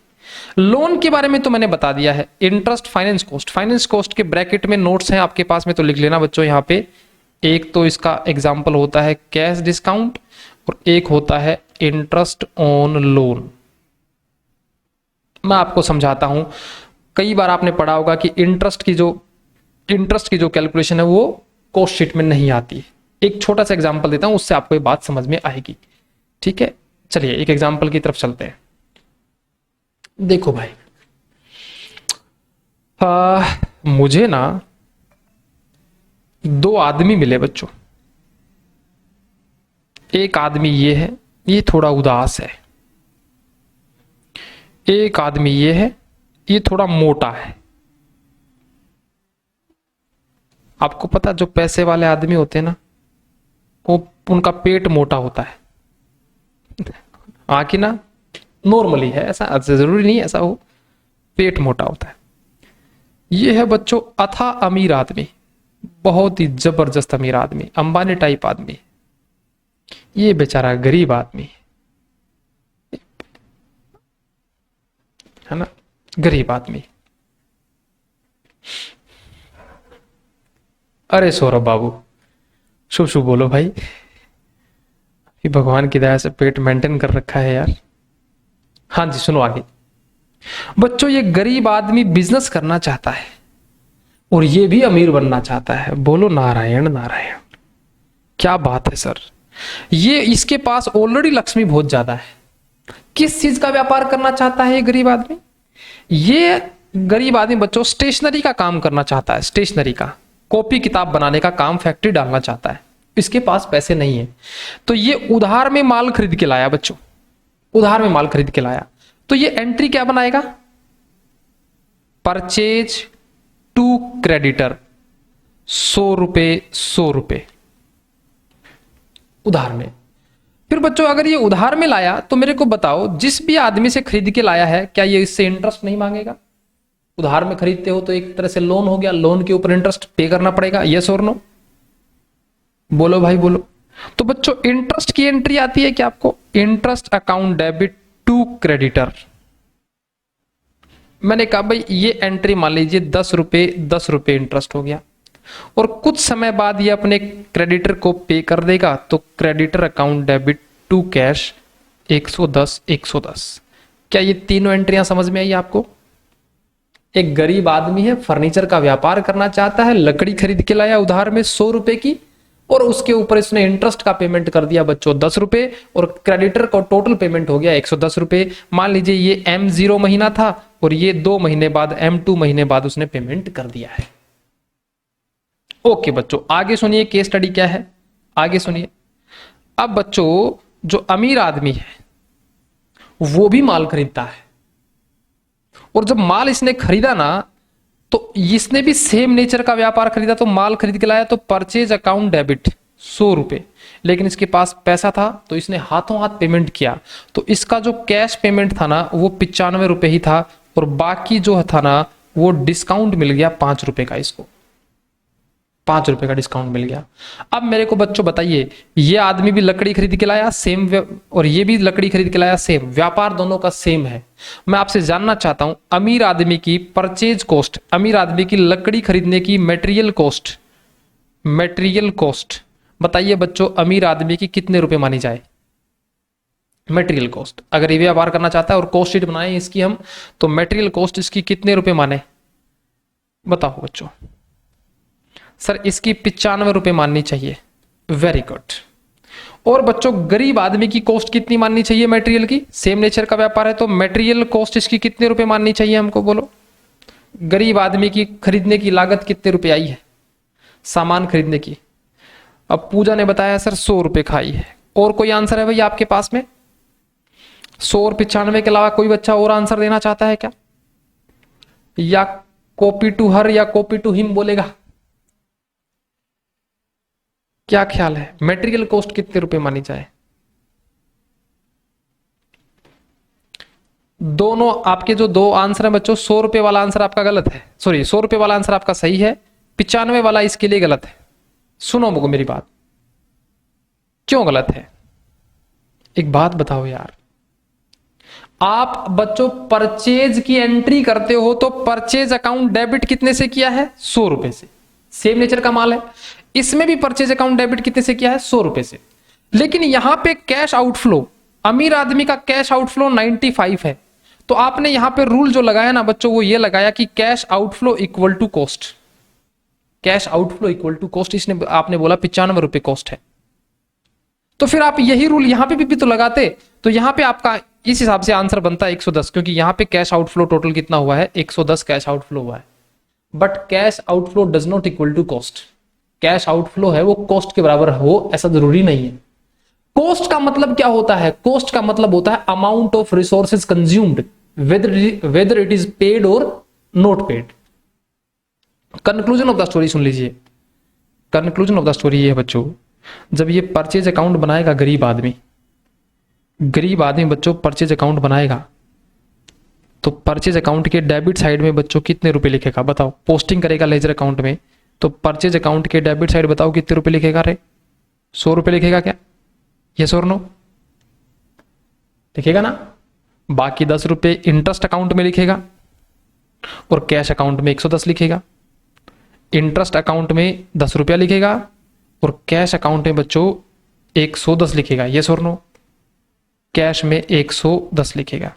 लोन के बारे में तो मैंने बता दिया है, इंटरेस्ट फाइनेंस कॉस्ट के ब्रैकेट में नोट्स हैं आपके पास में, तो लिख लेना बच्चों यहां पे। एक तो इसका एग्जाम्पल होता है कैश डिस्काउंट, और एक होता है इंटरेस्ट ऑन लोन। मैं आपको समझाता हूं, कई बार आपने पढ़ा होगा कि इंटरेस्ट की जो कैलकुलेशन है वो कॉस्ट शीट में नहीं आती। एक छोटा सा एग्जांपल देता हूं, उससे आपको ये बात समझ में आएगी। ठीक है, चलिए एक एग्जांपल की तरफ चलते हैं। देखो भाई, मुझे ना 2 आदमी मिले बच्चों। एक आदमी ये है, ये थोड़ा उदास है, एक आदमी ये है, ये थोड़ा मोटा है। आपको पता जो पैसे वाले आदमी होते हैं ना, वो उनका पेट मोटा होता है। हाँ कि ना, नॉर्मली है, ऐसा जरूरी नहीं ऐसा हो, पेट मोटा होता है। ये है बच्चों अथा अमीर आदमी, बहुत ही जबरदस्त अमीर आदमी, अंबानी टाइप आदमी। ये बेचारा गरीब आदमी है ना, गरीब आदमी। अरे सौरभ बाबू, शुभ शुभ बोलो भाई। ये भगवान की दया से पेट मेंटेन कर रखा है यार। हाँ जी, सुनो आगे। बच्चों ये गरीब आदमी बिजनेस करना चाहता है और ये भी अमीर बनना चाहता है। बोलो नारायण नारायण, क्या बात है सर। ये इसके पास ऑलरेडी लक्ष्मी बहुत ज्यादा है। किस चीज का व्यापार करना चाहता है ये गरीब आदमी? ये गरीब आदमी बच्चों स्टेशनरी का काम करना चाहता है, स्टेशनरी का, कॉपी किताब बनाने का काम, फैक्ट्री डालना चाहता है। इसके पास पैसे नहीं है, तो ये उधार में माल खरीद के लाया बच्चों, उधार में माल खरीद के लाया। तो ये एंट्री क्या बनाएगा? परचेज टू क्रेडिटर, 100 रुपए 100 रुपए उधार में। फिर बच्चों अगर ये उधार में लाया तो मेरे को बताओ, जिस भी आदमी से खरीद के लाया है, क्या ये इससे इंटरेस्ट नहीं मांगेगा? उधार में खरीदते हो तो एक तरह से लोन हो गया, लोन के ऊपर इंटरेस्ट पे करना पड़ेगा। यस और नो? बोलो भाई बोलो। तो बच्चों इंटरेस्ट की एंट्री आती है क्या आपको? Interest account debit to creditor. मैंने कहा भाई ये एंट्री मान लीजिए 10 रुपए इंटरेस्ट हो गया, और कुछ समय बाद ये अपने क्रेडिटर को पे कर देगा, तो creditor account debit to cash 110 110। क्या ये तीनों एंट्रियां समझ में आई आपको? एक गरीब आदमी है, फर्नीचर का व्यापार करना चाहता है, लकड़ी खरीद के लाया उधार में 100 रुपए की, और उसके ऊपर इसने इंटरेस्ट का पेमेंट कर दिया बच्चों 10 रुपए, और क्रेडिटर को टोटल पेमेंट हो गया 110 रुपए। मान लीजिए ये M0 महीना था और ये 2 महीने बाद M2 महीने बाद उसने पेमेंट कर दिया है। ओके बच्चों, आगे सुनिए केस स्टडी क्या है, आगे सुनिए। अब बच्चों जो अमीर आदमी है वो भी माल खरीदता है, और जब माल इसने खरीदा ना, तो इसने भी सेम नेचर का व्यापार खरीदा, तो माल खरीद के लाया, तो परचेज अकाउंट डेबिट 100 रुपए। लेकिन इसके पास पैसा था तो इसने हाथों हाथ पेमेंट किया, तो इसका जो कैश पेमेंट था ना वो 95 रुपए ही था, और बाकी जो था ना वो डिस्काउंट मिल गया 5 रुपए का, इसको 5 रुपए का डिस्काउंट मिल गया। अब मेरे को बच्चों बताइए, ये आदमी भी लकड़ी खरीद के लाया सेम, और ये भी लकड़ी खरीद के लाया सेम, व्यापार दोनों का सेम है। मैं आपसे जानना चाहता हूं, अमीर आदमी की परचेज कॉस्ट, अमीर आदमी की लकड़ी खरीदने की मटेरियल कॉस्ट बताइए बच्चों, अमीर आदमी की कितने रुपए मानी जाए? मटेरियल कॉस्ट, अगर ये व्यापार करना चाहता है और कॉस्ट शीट बनाए इसकी हम, तो मटेरियल कॉस्ट इसकी कितने रुपए माने? बताओ बच्चों। सर इसकी 95 रुपए माननी चाहिए। Very good. और बच्चों गरीब आदमी की कॉस्ट कितनी माननी चाहिए मटेरियल की? सेम नेचर का व्यापार है तो मटेरियल कॉस्ट इसकी कितने रुपए माननी चाहिए हमको, बोलो। गरीब आदमी की खरीदने की लागत कितने रुपए आई है सामान खरीदने की? अब पूजा ने बताया सर 100 रुपए खाई है। और कोई आंसर है भाई आपके पास में? 100 और 95 के अलावा कोई बच्चा और आंसर देना चाहता है क्या? या कॉपी टू हर या कॉपी टू हिम बोलेगा? क्या ख्याल है, मटेरियल कॉस्ट कितने रुपए मानी जाए? दोनों आपके जो दो आंसर है बच्चों, 100 रुपए वाला आंसर आपका गलत है, सॉरी 100 रुपए वाला आंसर आपका सही है, 95 वाला इसके लिए गलत है। सुनो मुझको मेरी बात, क्यों गलत है? एक बात बताओ यार, आप बच्चों परचेज की एंट्री करते हो तो परचेज अकाउंट डेबिट कितने से किया है? 100 रुपए से। सेम नेचर का माल है, इसमें भी परचेज अकाउंट डेबिट कितने से किया है? 100 रुपए से। लेकिन यहां पे कैश आउटफ्लो, अमीर आदमी का कैश आउटफ्लो 95 है, तो आपने यहां पे रूल जो लगाया ना बच्चों, वो ये लगाया कि cash outflow equal to cost, cash outflow equal to cost. इसने आपने बोला 95 रुपए कॉस्ट है, तो फिर आप यही रूल यहां पे भी तो लगाते, तो यहां पे आपका इस हिसाब से आंसर बनता है 110, क्योंकि यहां पे कैश आउटफ्लो टोटल कितना हुआ है? 110 कैश आउटफ्लो हुआ है। But cash outflow does not equal to cost. Cash outflow है वो कॉस्ट के बराबर हो ऐसा जरूरी नहीं है। कॉस्ट का मतलब क्या होता है? कॉस्ट का मतलब होता है amount of resources consumed. Whether it is paid और not paid. Conclusion of the story सुन लीजिए। कंक्लूजन ऑफ द स्टोरी ये है बच्चों, जब ये परचेज अकाउंट बनाएगा गरीब आदमी बच्चों परचेज अकाउंट बनाएगा, तो परचेज अकाउंट के डेबिट साइड में बच्चों कितने रुपए लिखेगा बताओ। पोस्टिंग करेगा लेजर अकाउंट में, तो परचेज अकाउंट के डेबिट साइड बताओ कितने रुपए लिखेगा रे? 100 रुपए लिखेगा क्या? यस और नो? लिखेगा ना। बाकी 10 रुपए इंटरेस्ट अकाउंट में लिखेगा और कैश अकाउंट में 110 लिखेगा। इंटरेस्ट अकाउंट में 10 रुपया लिखेगा और कैश अकाउंट में बच्चों 110 लिखेगा। यस और नो? कैश में 110 लिखेगा।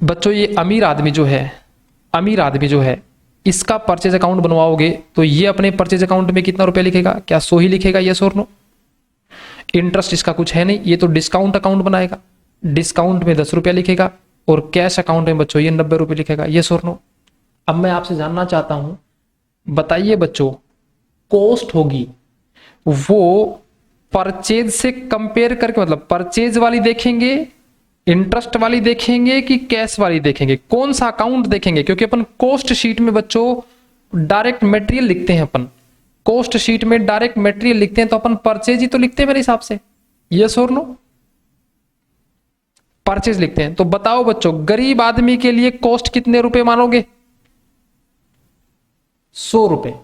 बच्चों ये अमीर आदमी जो है इसका परचेज अकाउंट बनवाओगे तो ये अपने परचेज अकाउंट में कितना रुपया लिखेगा? क्या 100 ही लिखेगा? यस और नो? इंटरेस्ट इसका कुछ है नहीं, ये तो डिस्काउंट अकाउंट बनाएगा, डिस्काउंट में 10 रुपया लिखेगा और कैश अकाउंट में बच्चों ये 90 रुपये लिखेगा। यस और नो? अब मैं आपसे जानना चाहता हूं, बताइए बच्चों, कॉस्ट होगी वो परचेज से कंपेयर करके, मतलब परचेज वाली देखेंगे, इंटरेस्ट वाली देखेंगे कि कैश वाली देखेंगे? कौन सा अकाउंट देखेंगे? क्योंकि अपन कॉस्ट शीट में बच्चों डायरेक्ट मटेरियल लिखते हैं, अपन कॉस्ट शीट में डायरेक्ट मटेरियल लिखते हैं, तो अपन परचेज ही तो लिखते हैं मेरे हिसाब से। यस और नो? परचेज लिखते हैं। तो बताओ बच्चों, गरीब आदमी के लिए कॉस्ट कितने रुपए मानोगे? 100 रुपए।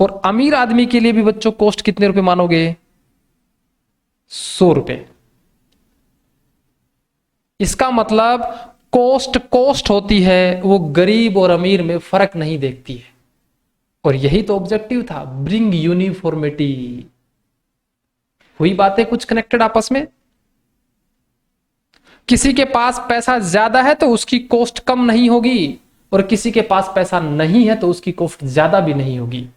और अमीर आदमी के लिए भी बच्चों कॉस्ट कितने रुपए मानोगे? 100 रुपए। इसका मतलब कॉस्ट होती है, वो गरीब और अमीर में फर्क नहीं देखती है। और यही तो ऑब्जेक्टिव था, ब्रिंग यूनिफॉर्मिटी। हुई बातें कुछ कनेक्टेड आपस में। किसी के पास पैसा ज्यादा है तो उसकी कॉस्ट कम नहीं होगी, और किसी के पास पैसा नहीं है तो उसकी कॉस्ट ज्यादा भी नहीं होगी।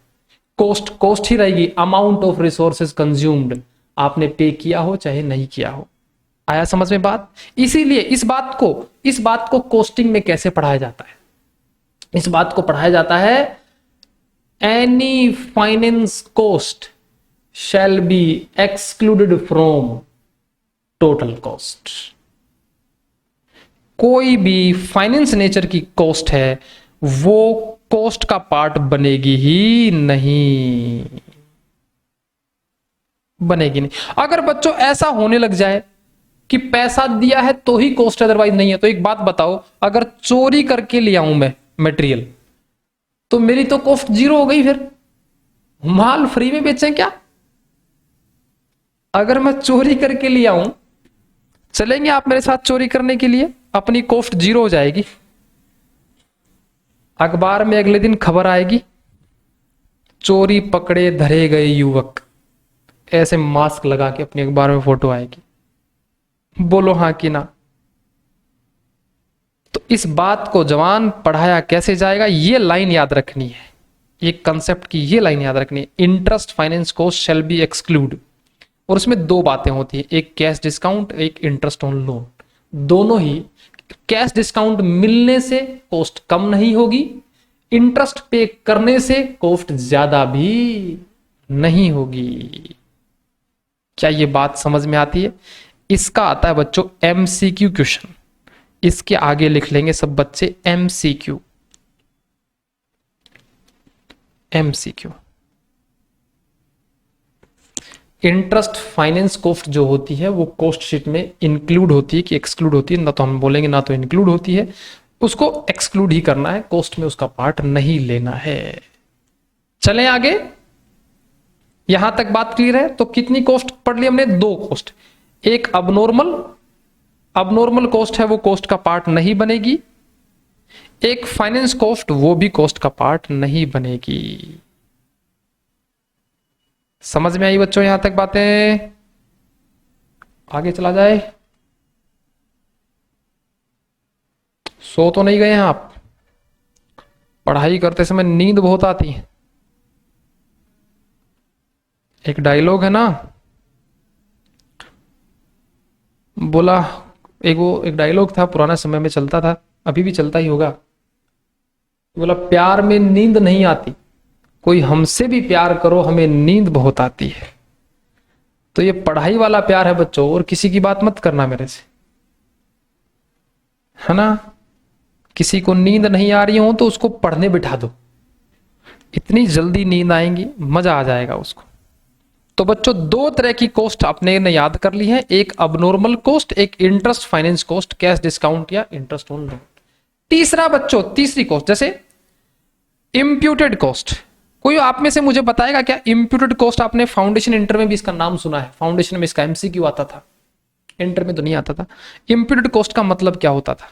कॉस्ट ही रहेगी, अमाउंट ऑफ रिसोर्सेज कंज्यूम्ड, आपने पे किया हो चाहे नहीं किया हो। आया समझ में बात? इसीलिए इस बात को कॉस्टिंग में कैसे पढ़ाया जाता है? इस बात को पढ़ाया जाता है, any finance cost shall be excluded from total cost. कोई भी फाइनेंस नेचर की कॉस्ट है वो कॉस्ट का पार्ट बनेगी ही नहीं, बनेगी नहीं। अगर बच्चों ऐसा होने लग जाए कि पैसा दिया है तो ही कॉस्ट, अदरवाइज नहीं है, तो एक बात बताओ, अगर चोरी करके ले आऊं मैं मटेरियल तो मेरी तो कॉस्ट 0 हो गई। फिर माल फ्री में बेचें क्या? अगर मैं चोरी करके ले आऊं, चलेंगे आप मेरे साथ चोरी करने के लिए? अपनी कॉस्ट 0 हो जाएगी। अखबार में अगले दिन खबर आएगी, चोरी पकड़े धरे गए युवक, ऐसे मास्क लगा के अपने अखबार में फोटो आएगी। बोलो हाँ कि ना? तो इस बात को जवान पढ़ाया कैसे जाएगा, ये लाइन याद रखनी है, ये कंसेप्ट की ये लाइन याद रखनी है। Interest finance cost shall B exclude. और उसमें 2 बातें होती है, एक कैश डिस्काउंट, एक इंटरेस्ट ऑन लोन। दोनों ही, कैश डिस्काउंट मिलने से कॉस्ट कम नहीं होगी, इंटरेस्ट पे करने से कॉस्ट ज्यादा भी नहीं होगी। क्या ये बात समझ में आती है? इसका आता है बच्चों MCQ क्वेश्चन, इसके आगे लिख लेंगे सब बच्चे MCQ। इंटरेस्ट फाइनेंस कॉस्ट जो होती है वो कॉस्ट शीट में इंक्लूड होती है कि एक्सक्लूड होती है? ना तो हम बोलेंगे ना तो इंक्लूड होती है, उसको एक्सक्लूड ही करना है, कॉस्ट में उसका पार्ट नहीं लेना है। चलें आगे, यहां तक बात क्लियर है? तो कितनी कॉस्ट पढ़ ली हमने? 2 कॉस्ट। एक अबनॉर्मल कॉस्ट है, वो कॉस्ट का पार्ट नहीं बनेगी। एक फाइनेंस कॉस्ट, वो भी कॉस्ट का पार्ट नहीं बनेगी। समझ में आई बच्चों यहां तक बातें? आगे चला जाए। सो तो नहीं गए हैं आप? पढ़ाई करते समय नींद बहुत आती है। एक डायलॉग है ना, बोला, एक डायलॉग था, पुराना समय में चलता था, अभी भी चलता ही होगा। बोला, प्यार में नींद नहीं आती, कोई हमसे भी प्यार करो, हमें नींद बहुत आती है। तो ये पढ़ाई वाला प्यार है बच्चों, और किसी की बात मत करना मेरे से। है ना। किसी को नींद नहीं आ रही हो तो उसको पढ़ने बिठा दो, इतनी जल्दी नींद आएंगी, मजा आ जाएगा उसको। तो बच्चों दो तरह की कॉस्ट आपने ने याद कर ली है, एक अबनॉर्मल कॉस्ट, एक interest finance cost, cash discount या इंटरेस्ट ऑन लोन। तीसरा बच्चों, तीसरी कॉस्ट जैसे इंप्यूटेड कॉस्ट। कोई आप में से मुझे बताएगा क्या इंप्यूटेड कॉस्ट? आपने फाउंडेशन इंटर में भी इसका नाम सुना है, फाउंडेशन में इसका एमसीक्यू आता था, इंटर में तो नहीं आता था। इंप्यूटेड कॉस्ट का मतलब क्या होता था?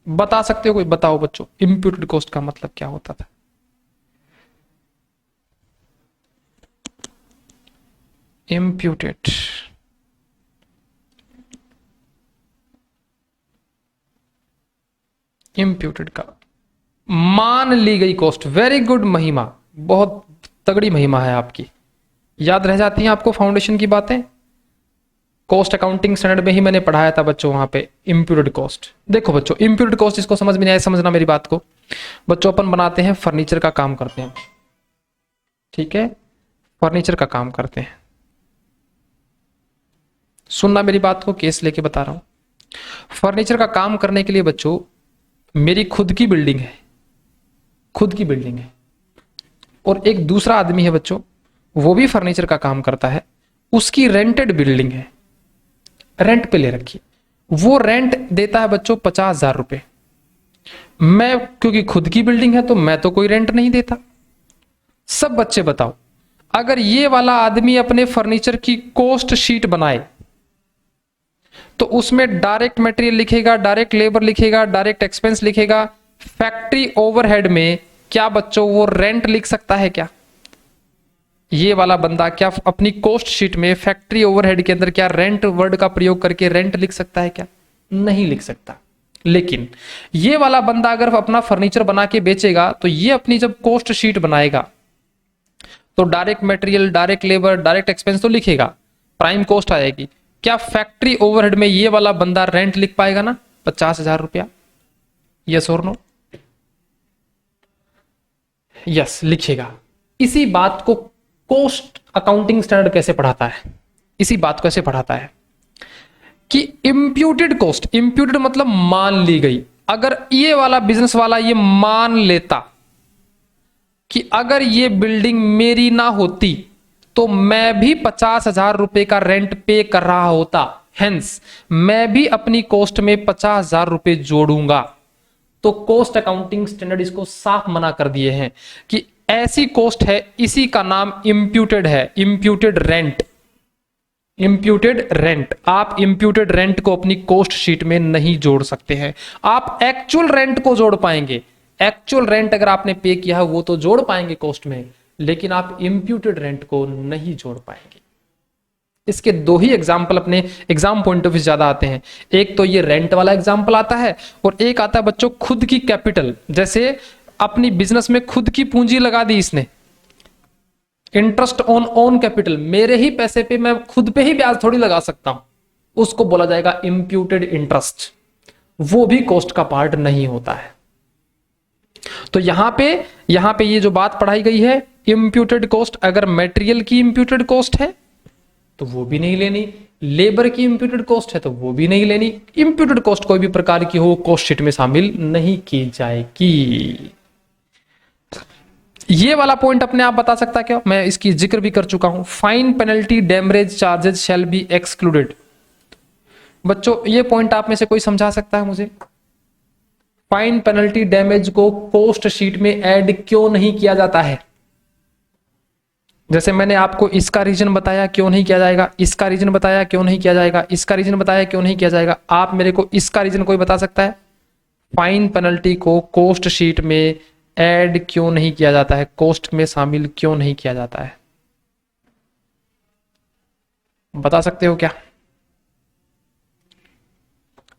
बता सकते हो कोई? बताओ बच्चों, इंप्यूटेड कॉस्ट का मतलब क्या होता था? इम्प्यूटेड, इम्प्यूटेड का मान ली गई कॉस्ट। वेरी गुड महिमा, बहुत तगड़ी महिमा है आपकी, याद रह जाती हैं आपको फाउंडेशन की बातें। कॉस्ट अकाउंटिंग स्टैंडर्ड में ही मैंने पढ़ाया था बच्चों वहां पे इम्प्यूटेड कॉस्ट। देखो बच्चों, इम्प्यूटेड कॉस्ट इसको समझ में नहीं आया, समझना मेरी बात को। बच्चों अपन बनाते हैं, फर्नीचर का काम करते हैं, ठीक है, फर्नीचर का काम करते हैं। सुनना मेरी बात को, केस लेके बता रहा हूं। फर्नीचर का काम करने के लिए बच्चों मेरी खुद की बिल्डिंग है, खुद की बिल्डिंग है, और एक दूसरा आदमी है बच्चों, वो भी फर्नीचर का काम करता है, उसकी रेंटेड बिल्डिंग है, रेंट पे ले रखी। वो रेंट देता है बच्चों 50,000 रुपए। मैं क्योंकि खुद की बिल्डिंग है तो मैं तो कोई रेंट नहीं देता। सब बच्चे बताओ, अगर ये वाला आदमी अपने फर्नीचर की कॉस्ट शीट बनाए तो उसमें डायरेक्ट मटेरियल लिखेगा, डायरेक्ट लेबर लिखेगा, डायरेक्ट एक्सपेंस लिखेगा, फैक्ट्री ओवरहेड में क्या बच्चों वो रेंट लिख सकता है क्या? ये वाला बंदा क्या अपनी कॉस्ट शीट में फैक्ट्री ओवरहेड के अंदर क्या रेंट वर्ड का प्रयोग करके रेंट लिख सकता है क्या? नहीं लिख सकता। लेकिन ये वाला बंदा अगर अपना फर्नीचर बना के बेचेगा तो ये अपनी जब कॉस्ट शीट बनाएगा तो direct material, direct labour, direct expense तो लिखेगा, प्राइम कॉस्ट आएगी। क्या फैक्ट्री ओवरहेड में ये वाला बंदा रेंट लिख पाएगा ना 50,000 रुपया? यस और नो? यस लिखेगा। इसी बात को कॉस्ट अकाउंटिंग स्टैंडर्ड कैसे पढ़ाता है? इसी बात को ऐसे पढ़ाता है कि इंप्यूटेड कॉस्ट, इंप्यूटेड मतलब मान ली गई। अगर ये वाला बिजनेस वाला ये मान लेता कि अगर ये बिल्डिंग मेरी ना होती तो मैं भी 50,000 रुपए का रेंट पे कर रहा होता, हेंस मैं भी अपनी कॉस्ट में 50,000 रुपए जोड़ूंगा। तो कॉस्ट अकाउंटिंग स्टैंडर्ड इसको साफ मना कर दिए हैं कि ऐसी कॉस्ट है, इसी का नाम इंप्यूटेड है, इंप्यूटेड रेंट। इंप्यूटेड रेंट, आप इंप्यूटेड रेंट को अपनी कॉस्ट शीट में नहीं जोड़ सकते हैं। आप एक्चुअल रेंट को जोड़ पाएंगे, एक्चुअल रेंट अगर आपने पे किया है वो तो जोड़ पाएंगे कॉस्ट में, लेकिन आप इंप्यूटेड रेंट को नहीं जोड़ पाएंगे। इसके दो ही एग्जाम्पल अपने एग्जाम पॉइंट ऑफ व्यू ज्यादा आते हैं। एक तो ये रेंट वाला एग्जाम्पल आता है और एक आता है बच्चों खुद की कैपिटल। जैसे अपनी बिजनेस में खुद की पूंजी लगा दी इसने, इंटरेस्ट ऑन ओन कैपिटल, मेरे ही पैसे पे मैं खुद पे ही ब्याज थोड़ी लगा सकता हूं, उसको बोला जाएगा इंप्यूटेड इंटरेस्ट। वो भी कॉस्ट का पार्ट नहीं होता है। तो यहां पे ये जो बात पढ़ाई गई है इंप्यूटेड कॉस्ट, अगर मटेरियल की इंप्यूटेड कॉस्ट है तो वो भी नहीं लेनी, लेबर की इंप्यूटेड कॉस्ट है तो वो भी नहीं लेनी। इंप्यूटेड कॉस्ट कोई भी प्रकार की हो कॉस्ट शीट में शामिल नहीं की जाएगी। ये वाला पॉइंट अपने आप बता सकता क्या? मैं इसकी जिक्र भी कर चुका हूं। Fine, penalty, demurrage charges shall be excluded. बच्चों ये पॉइंट आप में से कोई समझा सकता है मुझे? फाइन, पेनल्टी, डैमेज को कॉस्ट शीट में ऐड क्यों नहीं किया जाता है? जैसे मैंने आपको इसका रीजन बताया क्यों नहीं किया जाएगा, इसका रीजन बताया क्यों नहीं किया जाएगा, इसका रीजन बताया क्यों नहीं किया जाएगा। आप मेरे को इसका रीजन कोई बता सकता है? फाइन पेनल्टी को कॉस्ट शीट में ऐड क्यों नहीं किया जाता है, कॉस्ट में शामिल क्यों नहीं किया जाता है? बता सकते हो क्या?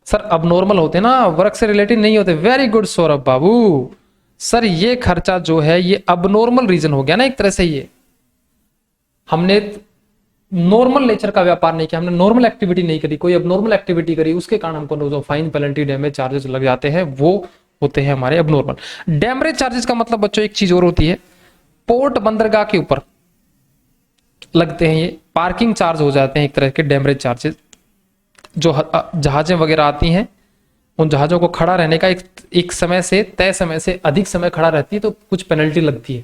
सर अबनॉर्मल होते ना, वर्क से रिलेटेड नहीं होते। वेरी गुड सौरभ बाबू। सर ये खर्चा जो है ये अबनॉर्मल रीजन हो गया ना एक तरह से। ये हमने नॉर्मल नेचर का व्यापार नहीं किया, हमने नॉर्मल एक्टिविटी नहीं करी, कोई अबनॉर्मल एक्टिविटी करी, उसके कारण हमको जो फाइन, पेनल्टी, डैमेज चार्जेस लग जाते हैं वो होते हैं हमारे अबनॉर्मल। डैमरेज चार्जेस का मतलब बच्चों एक चीज और होती है, पोर्ट बंदरगाह के ऊपर लगते हैं ये पार्किंग चार्ज हो जाते हैं एक तरह के डैमरेज चार्जेस। जो जहाजें वगैरह आती हैं उन जहाजों को खड़ा रहने का एक समय से तय समय से अधिक समय खड़ा रहती है तो कुछ पेनल्टी लगती है।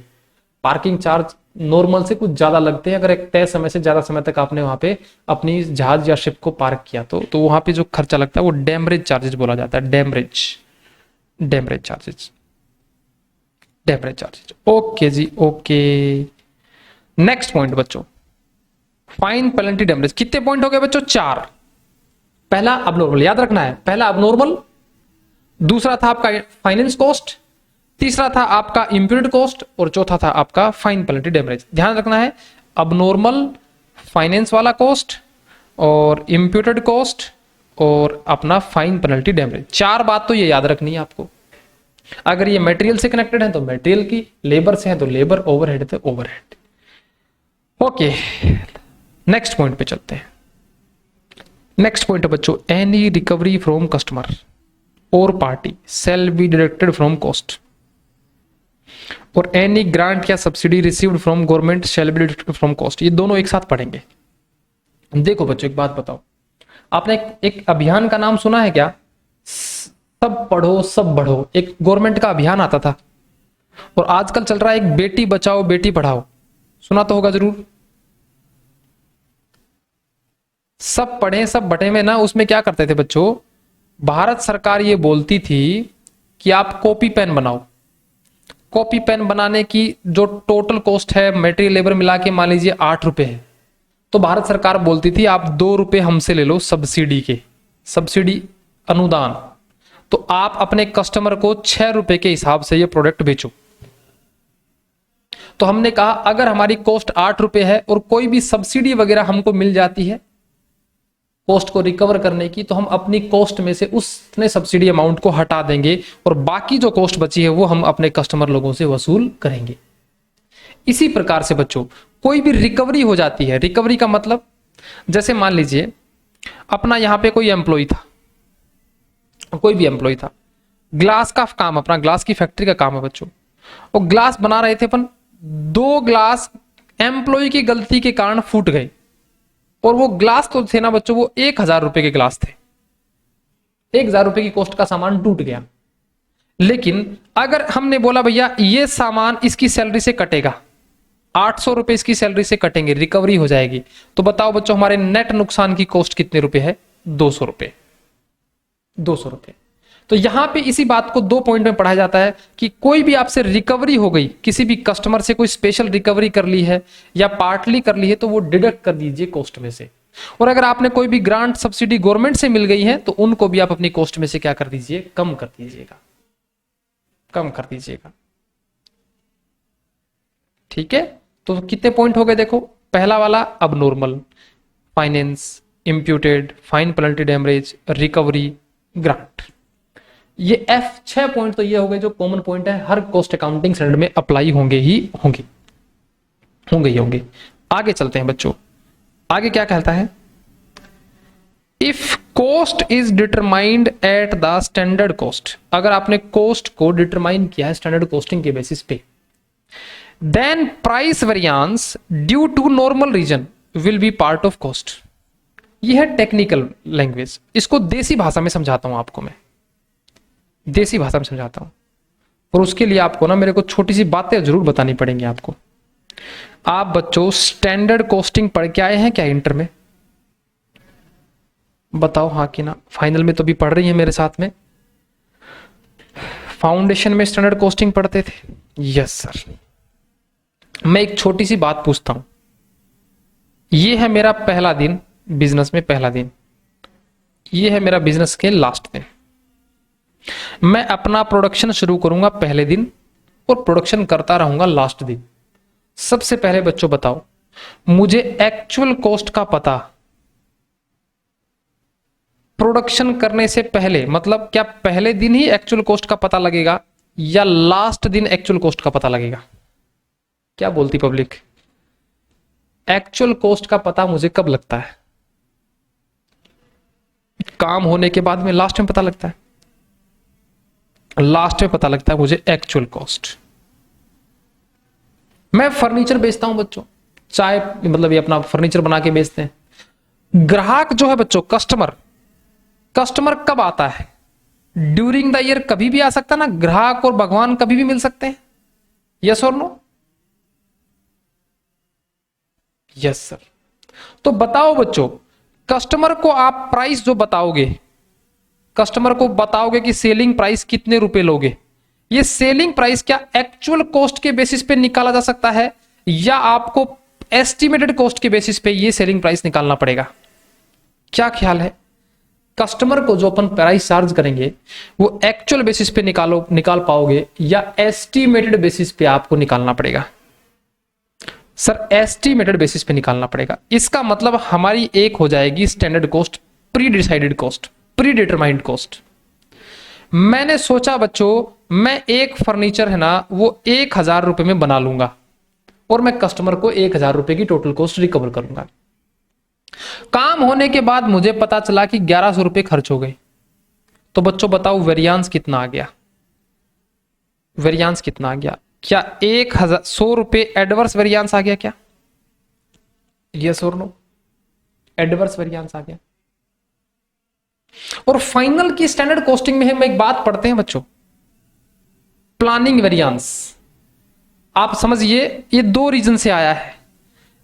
पार्किंग चार्ज नॉर्मल से कुछ ज्यादा लगते हैं अगर एक तय समय से ज्यादा समय तक आपने वहां पे अपनी जहाज या शिप को पार्क किया तो वहां पे जो खर्चा लगता है वो डैमरेज चार्जेस बोला जाता है। Demurrage charges. ओके जी, ओके। नेक्स्ट पॉइंट बच्चों, फाइन पेनल्टी डैमरेज। कितने पॉइंट हो गए बच्चों? 4। पहला अबनॉर्मल, याद रखना है, पहला अबनॉर्मल, दूसरा था आपका फाइनेंस कॉस्ट, तीसरा था आपका इंप्यूटेड कॉस्ट और चौथा था आपका फाइन पेनल्टी डैमरेज। ध्यान रखना है, अबनॉर्मल, फाइनेंस वाला कॉस्ट और इंप्यूटेड कॉस्ट और अपना फाइन पेनल्टी डैमरेज। 4 बात तो ये याद रखनी है आपको। अगर ये मटेरियल से कनेक्टेड है तो मटेरियल की, लेबर से है तो लेबर, ओवरहेड है तो ओवरहेड। ओके, नेक्स्ट पॉइंट पे चलते हैं। नेक्स्ट पॉइंट है बच्चों, एनी रिकवरी फ्रॉम कस्टमर और party shall be deducted from cost और एनी ग्रांट या subsidy received from government shall be deducted from cost. ये दोनों एक साथ पढ़ेंगे। देखो बच्चों, एक बात बताओ, आपने एक अभियान का नाम सुना है क्या? सब पढ़ो सब बढ़ो, एक गवर्नमेंट का अभियान आता था और आजकल चल रहा है एक बेटी बचाओ बेटी पढ़ाओ, सुना तो होगा जरूर। सब पढ़े सब बटे में ना, उसमें क्या करते थे बच्चों, भारत सरकार ये बोलती थी कि आप कॉपी पेन बनाओ। कॉपी पेन बनाने की जो टोटल कॉस्ट है मटेरियल लेबर मिला के मान लीजिए 8 रुपए है, तो भारत सरकार बोलती थी आप 2 रुपए हमसे ले लो सब्सिडी के, सब्सिडी अनुदान, तो आप अपने कस्टमर को 6 रुपए के हिसाब से ये प्रोडक्ट बेचो। तो हमने कहा अगर हमारी कॉस्ट 8 रुपए है और कोई भी सब्सिडी वगैरह हमको मिल जाती है कॉस्ट को रिकवर करने की, तो हम अपनी कॉस्ट में से उसने सब्सिडी अमाउंट को हटा देंगे और बाकी जो कॉस्ट बची है वो हम अपने कस्टमर लोगों से वसूल करेंगे। इसी प्रकार से बच्चों कोई भी रिकवरी हो जाती है। रिकवरी का मतलब, जैसे मान लीजिए अपना यहां पे कोई एम्प्लॉय था, कोई भी एम्प्लॉय था, ग्लास का काम, अपना ग्लास की फैक्ट्री का काम है बच्चों, और ग्लास बना रहे थे अपन, 2 ग्लास एम्प्लॉय की गलती के कारण फूट गए और वो ग्लास तो थे ना बच्चों, वो 1000 रुपए के ग्लास थे, 1000 रुपए की कॉस्ट का सामान टूट गया। लेकिन अगर हमने बोला भैया ये सामान इसकी सैलरी से कटेगा, 800 रुपए इसकी सैलरी से कटेंगे, रिकवरी हो जाएगी, तो बताओ बच्चों हमारे नेट नुकसान की कॉस्ट कितने रुपए है? 200 रुपए। 200 रुपए। तो यहां पे इसी बात को 2 पॉइंट में पढ़ाया जाता है कि कोई भी आपसे रिकवरी हो गई, किसी भी कस्टमर से कोई स्पेशल रिकवरी कर ली है या पार्टली कर ली है, तो वो डिडक्ट कर दीजिए कॉस्ट में से। और अगर आपने कोई भी ग्रांट सब्सिडी गवर्नमेंट से मिल गई है तो उनको भी आप अपनी कॉस्ट में से क्या कर दीजिए? कम कर दीजिएगा, कम कर दीजिएगा। ठीक है, तो कितने पॉइंट हो गए देखो? पहला वाला abnormal, finance, imputed, fine penalty demurrage, recovery, grant. ये F 6 पॉइंट तो ये हो गए जो कॉमन पॉइंट है, हर कॉस्ट अकाउंटिंग स्टैंडर्ड में अप्लाई होंगे ही होंगे। आगे चलते हैं बच्चों, आगे क्या कहता है? If cost is determined at the standard cost, अगर आपने कॉस्ट को डिटरमाइन किया है स्टैंडर्ड कॉस्टिंग के बेसिस पे, then price variance due to normal reason will be part of cost. यह है टेक्निकल लैंग्वेज, इसको देसी भाषा में समझाता हूं आपको, मैं देसी भाषा में समझाता हूं, और उसके लिए आपको ना मेरे को छोटी सी बातें जरूर बतानी पड़ेंगी आपको। आप बच्चों स्टैंडर्ड कॉस्टिंग पढ़ के आए हैं क्या इंटर में? बताओ हाँ कि ना। फाइनल में तो भी पढ़ रही है मेरे साथ में। फाउंडेशन में स्टैंडर्ड कॉस्टिंग पढ़ते थे? Yes sir. मैं एक छोटी सी बात पूछता हूं, ये है मेरा पहला दिन बिजनेस में, पहला दिन, ये है मेरा बिजनेस के लास्ट दिन। मैं अपना प्रोडक्शन शुरू करूंगा पहले दिन और प्रोडक्शन करता रहूंगा लास्ट दिन। सबसे पहले बच्चों बताओ, मुझे एक्चुअल कॉस्ट का पता प्रोडक्शन करने से पहले, मतलब क्या पहले दिन ही एक्चुअल कॉस्ट का पता लगेगा या लास्ट दिन एक्चुअल कॉस्ट का पता लगेगा? क्या बोलती पब्लिक? एक्चुअल कॉस्ट का पता मुझे कब लगता है? काम होने के बाद में लास्ट में पता लगता है, लास्ट में पता लगता है मुझे एक्चुअल कॉस्ट। मैं फर्नीचर बेचता हूं बच्चों, चाय मतलब ये अपना फर्नीचर बना के बेचते हैं। ग्राहक जो है बच्चों, कस्टमर कब आता है? ड्यूरिंग द ईयर कभी भी आ सकता ना, ग्राहक और भगवान कभी भी मिल सकते हैं, यस और नो? Yes sir. तो बताओ बच्चों, कस्टमर को आप प्राइस जो बताओगे, कस्टमर को बताओगे कि सेलिंग प्राइस कितने रुपए लोगे, ये सेलिंग प्राइस क्या एक्चुअल कॉस्ट के बेसिस पे निकाला जा सकता है, या आपको एस्टिमेटेड कॉस्ट के बेसिस पे ये सेलिंग प्राइस निकालना पड़ेगा? क्या ख्याल है? कस्टमर को जो अपन प्राइस चार्ज करेंगे वो एक्चुअल बेसिस पे निकाल पाओगे, या एस्टिमेटेड बेसिस पे आपको निकालना पड़ेगा? सर एस्टिमेटेड बेसिस पे निकालना पड़ेगा। इसका मतलब हमारी एक हो जाएगी standard cost, pre decided cost, pre determined cost. मैंने सोचा बच्चों, मैं एक फर्नीचर है ना वो 1,000 रुपए में बना लूंगा और मैं कस्टमर को 1,000 रुपए की टोटल कॉस्ट रिकवर करूंगा। काम होने के बाद मुझे पता चला कि 1,100 रुपए खर्च हो गए, तो बच्चों बताओ वेरियांस कितना आ गया? वेरियांस कितना आ गया? क्या 1,100 रुपए एडवर्स वेरियांस आ गया क्या? यस और नो? एडवर्स वेरियांस आ गया। और फाइनल की स्टैंडर्ड कॉस्टिंग में हम एक बात पढ़ते हैं बच्चों, प्लानिंग वेरियांस। आप समझिए ये दो रीजन से आया है,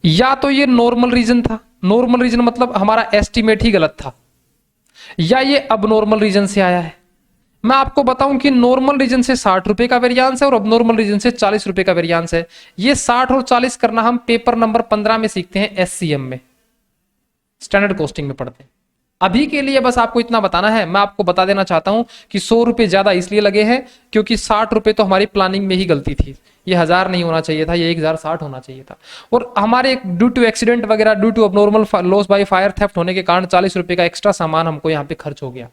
या तो ये नॉर्मल रीजन था, नॉर्मल रीजन मतलब हमारा एस्टिमेट ही गलत था, या ये अब नॉर्मल रीजन से आया है। मैं आपको बताऊं कि नॉर्मल रीजन से 60 रुपए का वेरियांस है और अब नॉर्मल रीजन से 40 रुपए का वेरियांस है। ये 60 और 40 करना हम पेपर नंबर 15 में सीखते हैं, एससीएम में, स्टैंडर्ड कॉस्टिंग में पढ़ते हैं। अभी के लिए बस आपको इतना बताना है। मैं आपको बता देना चाहता हूं कि 100 रुपए ज्यादा इसलिए लगे हैं क्योंकि 60 रुपए तो हमारी प्लानिंग में ही गलती थी। ये 1,000 नहीं होना चाहिए था, ये 1,060 होना चाहिए था। और हमारे ड्यू टू एक्सीडेंट वगैरह, due to abnormal loss by fire theft होने के कारण 40 रुपए का एक्स्ट्रा सामान हमको यहाँ पे खर्च हो गया।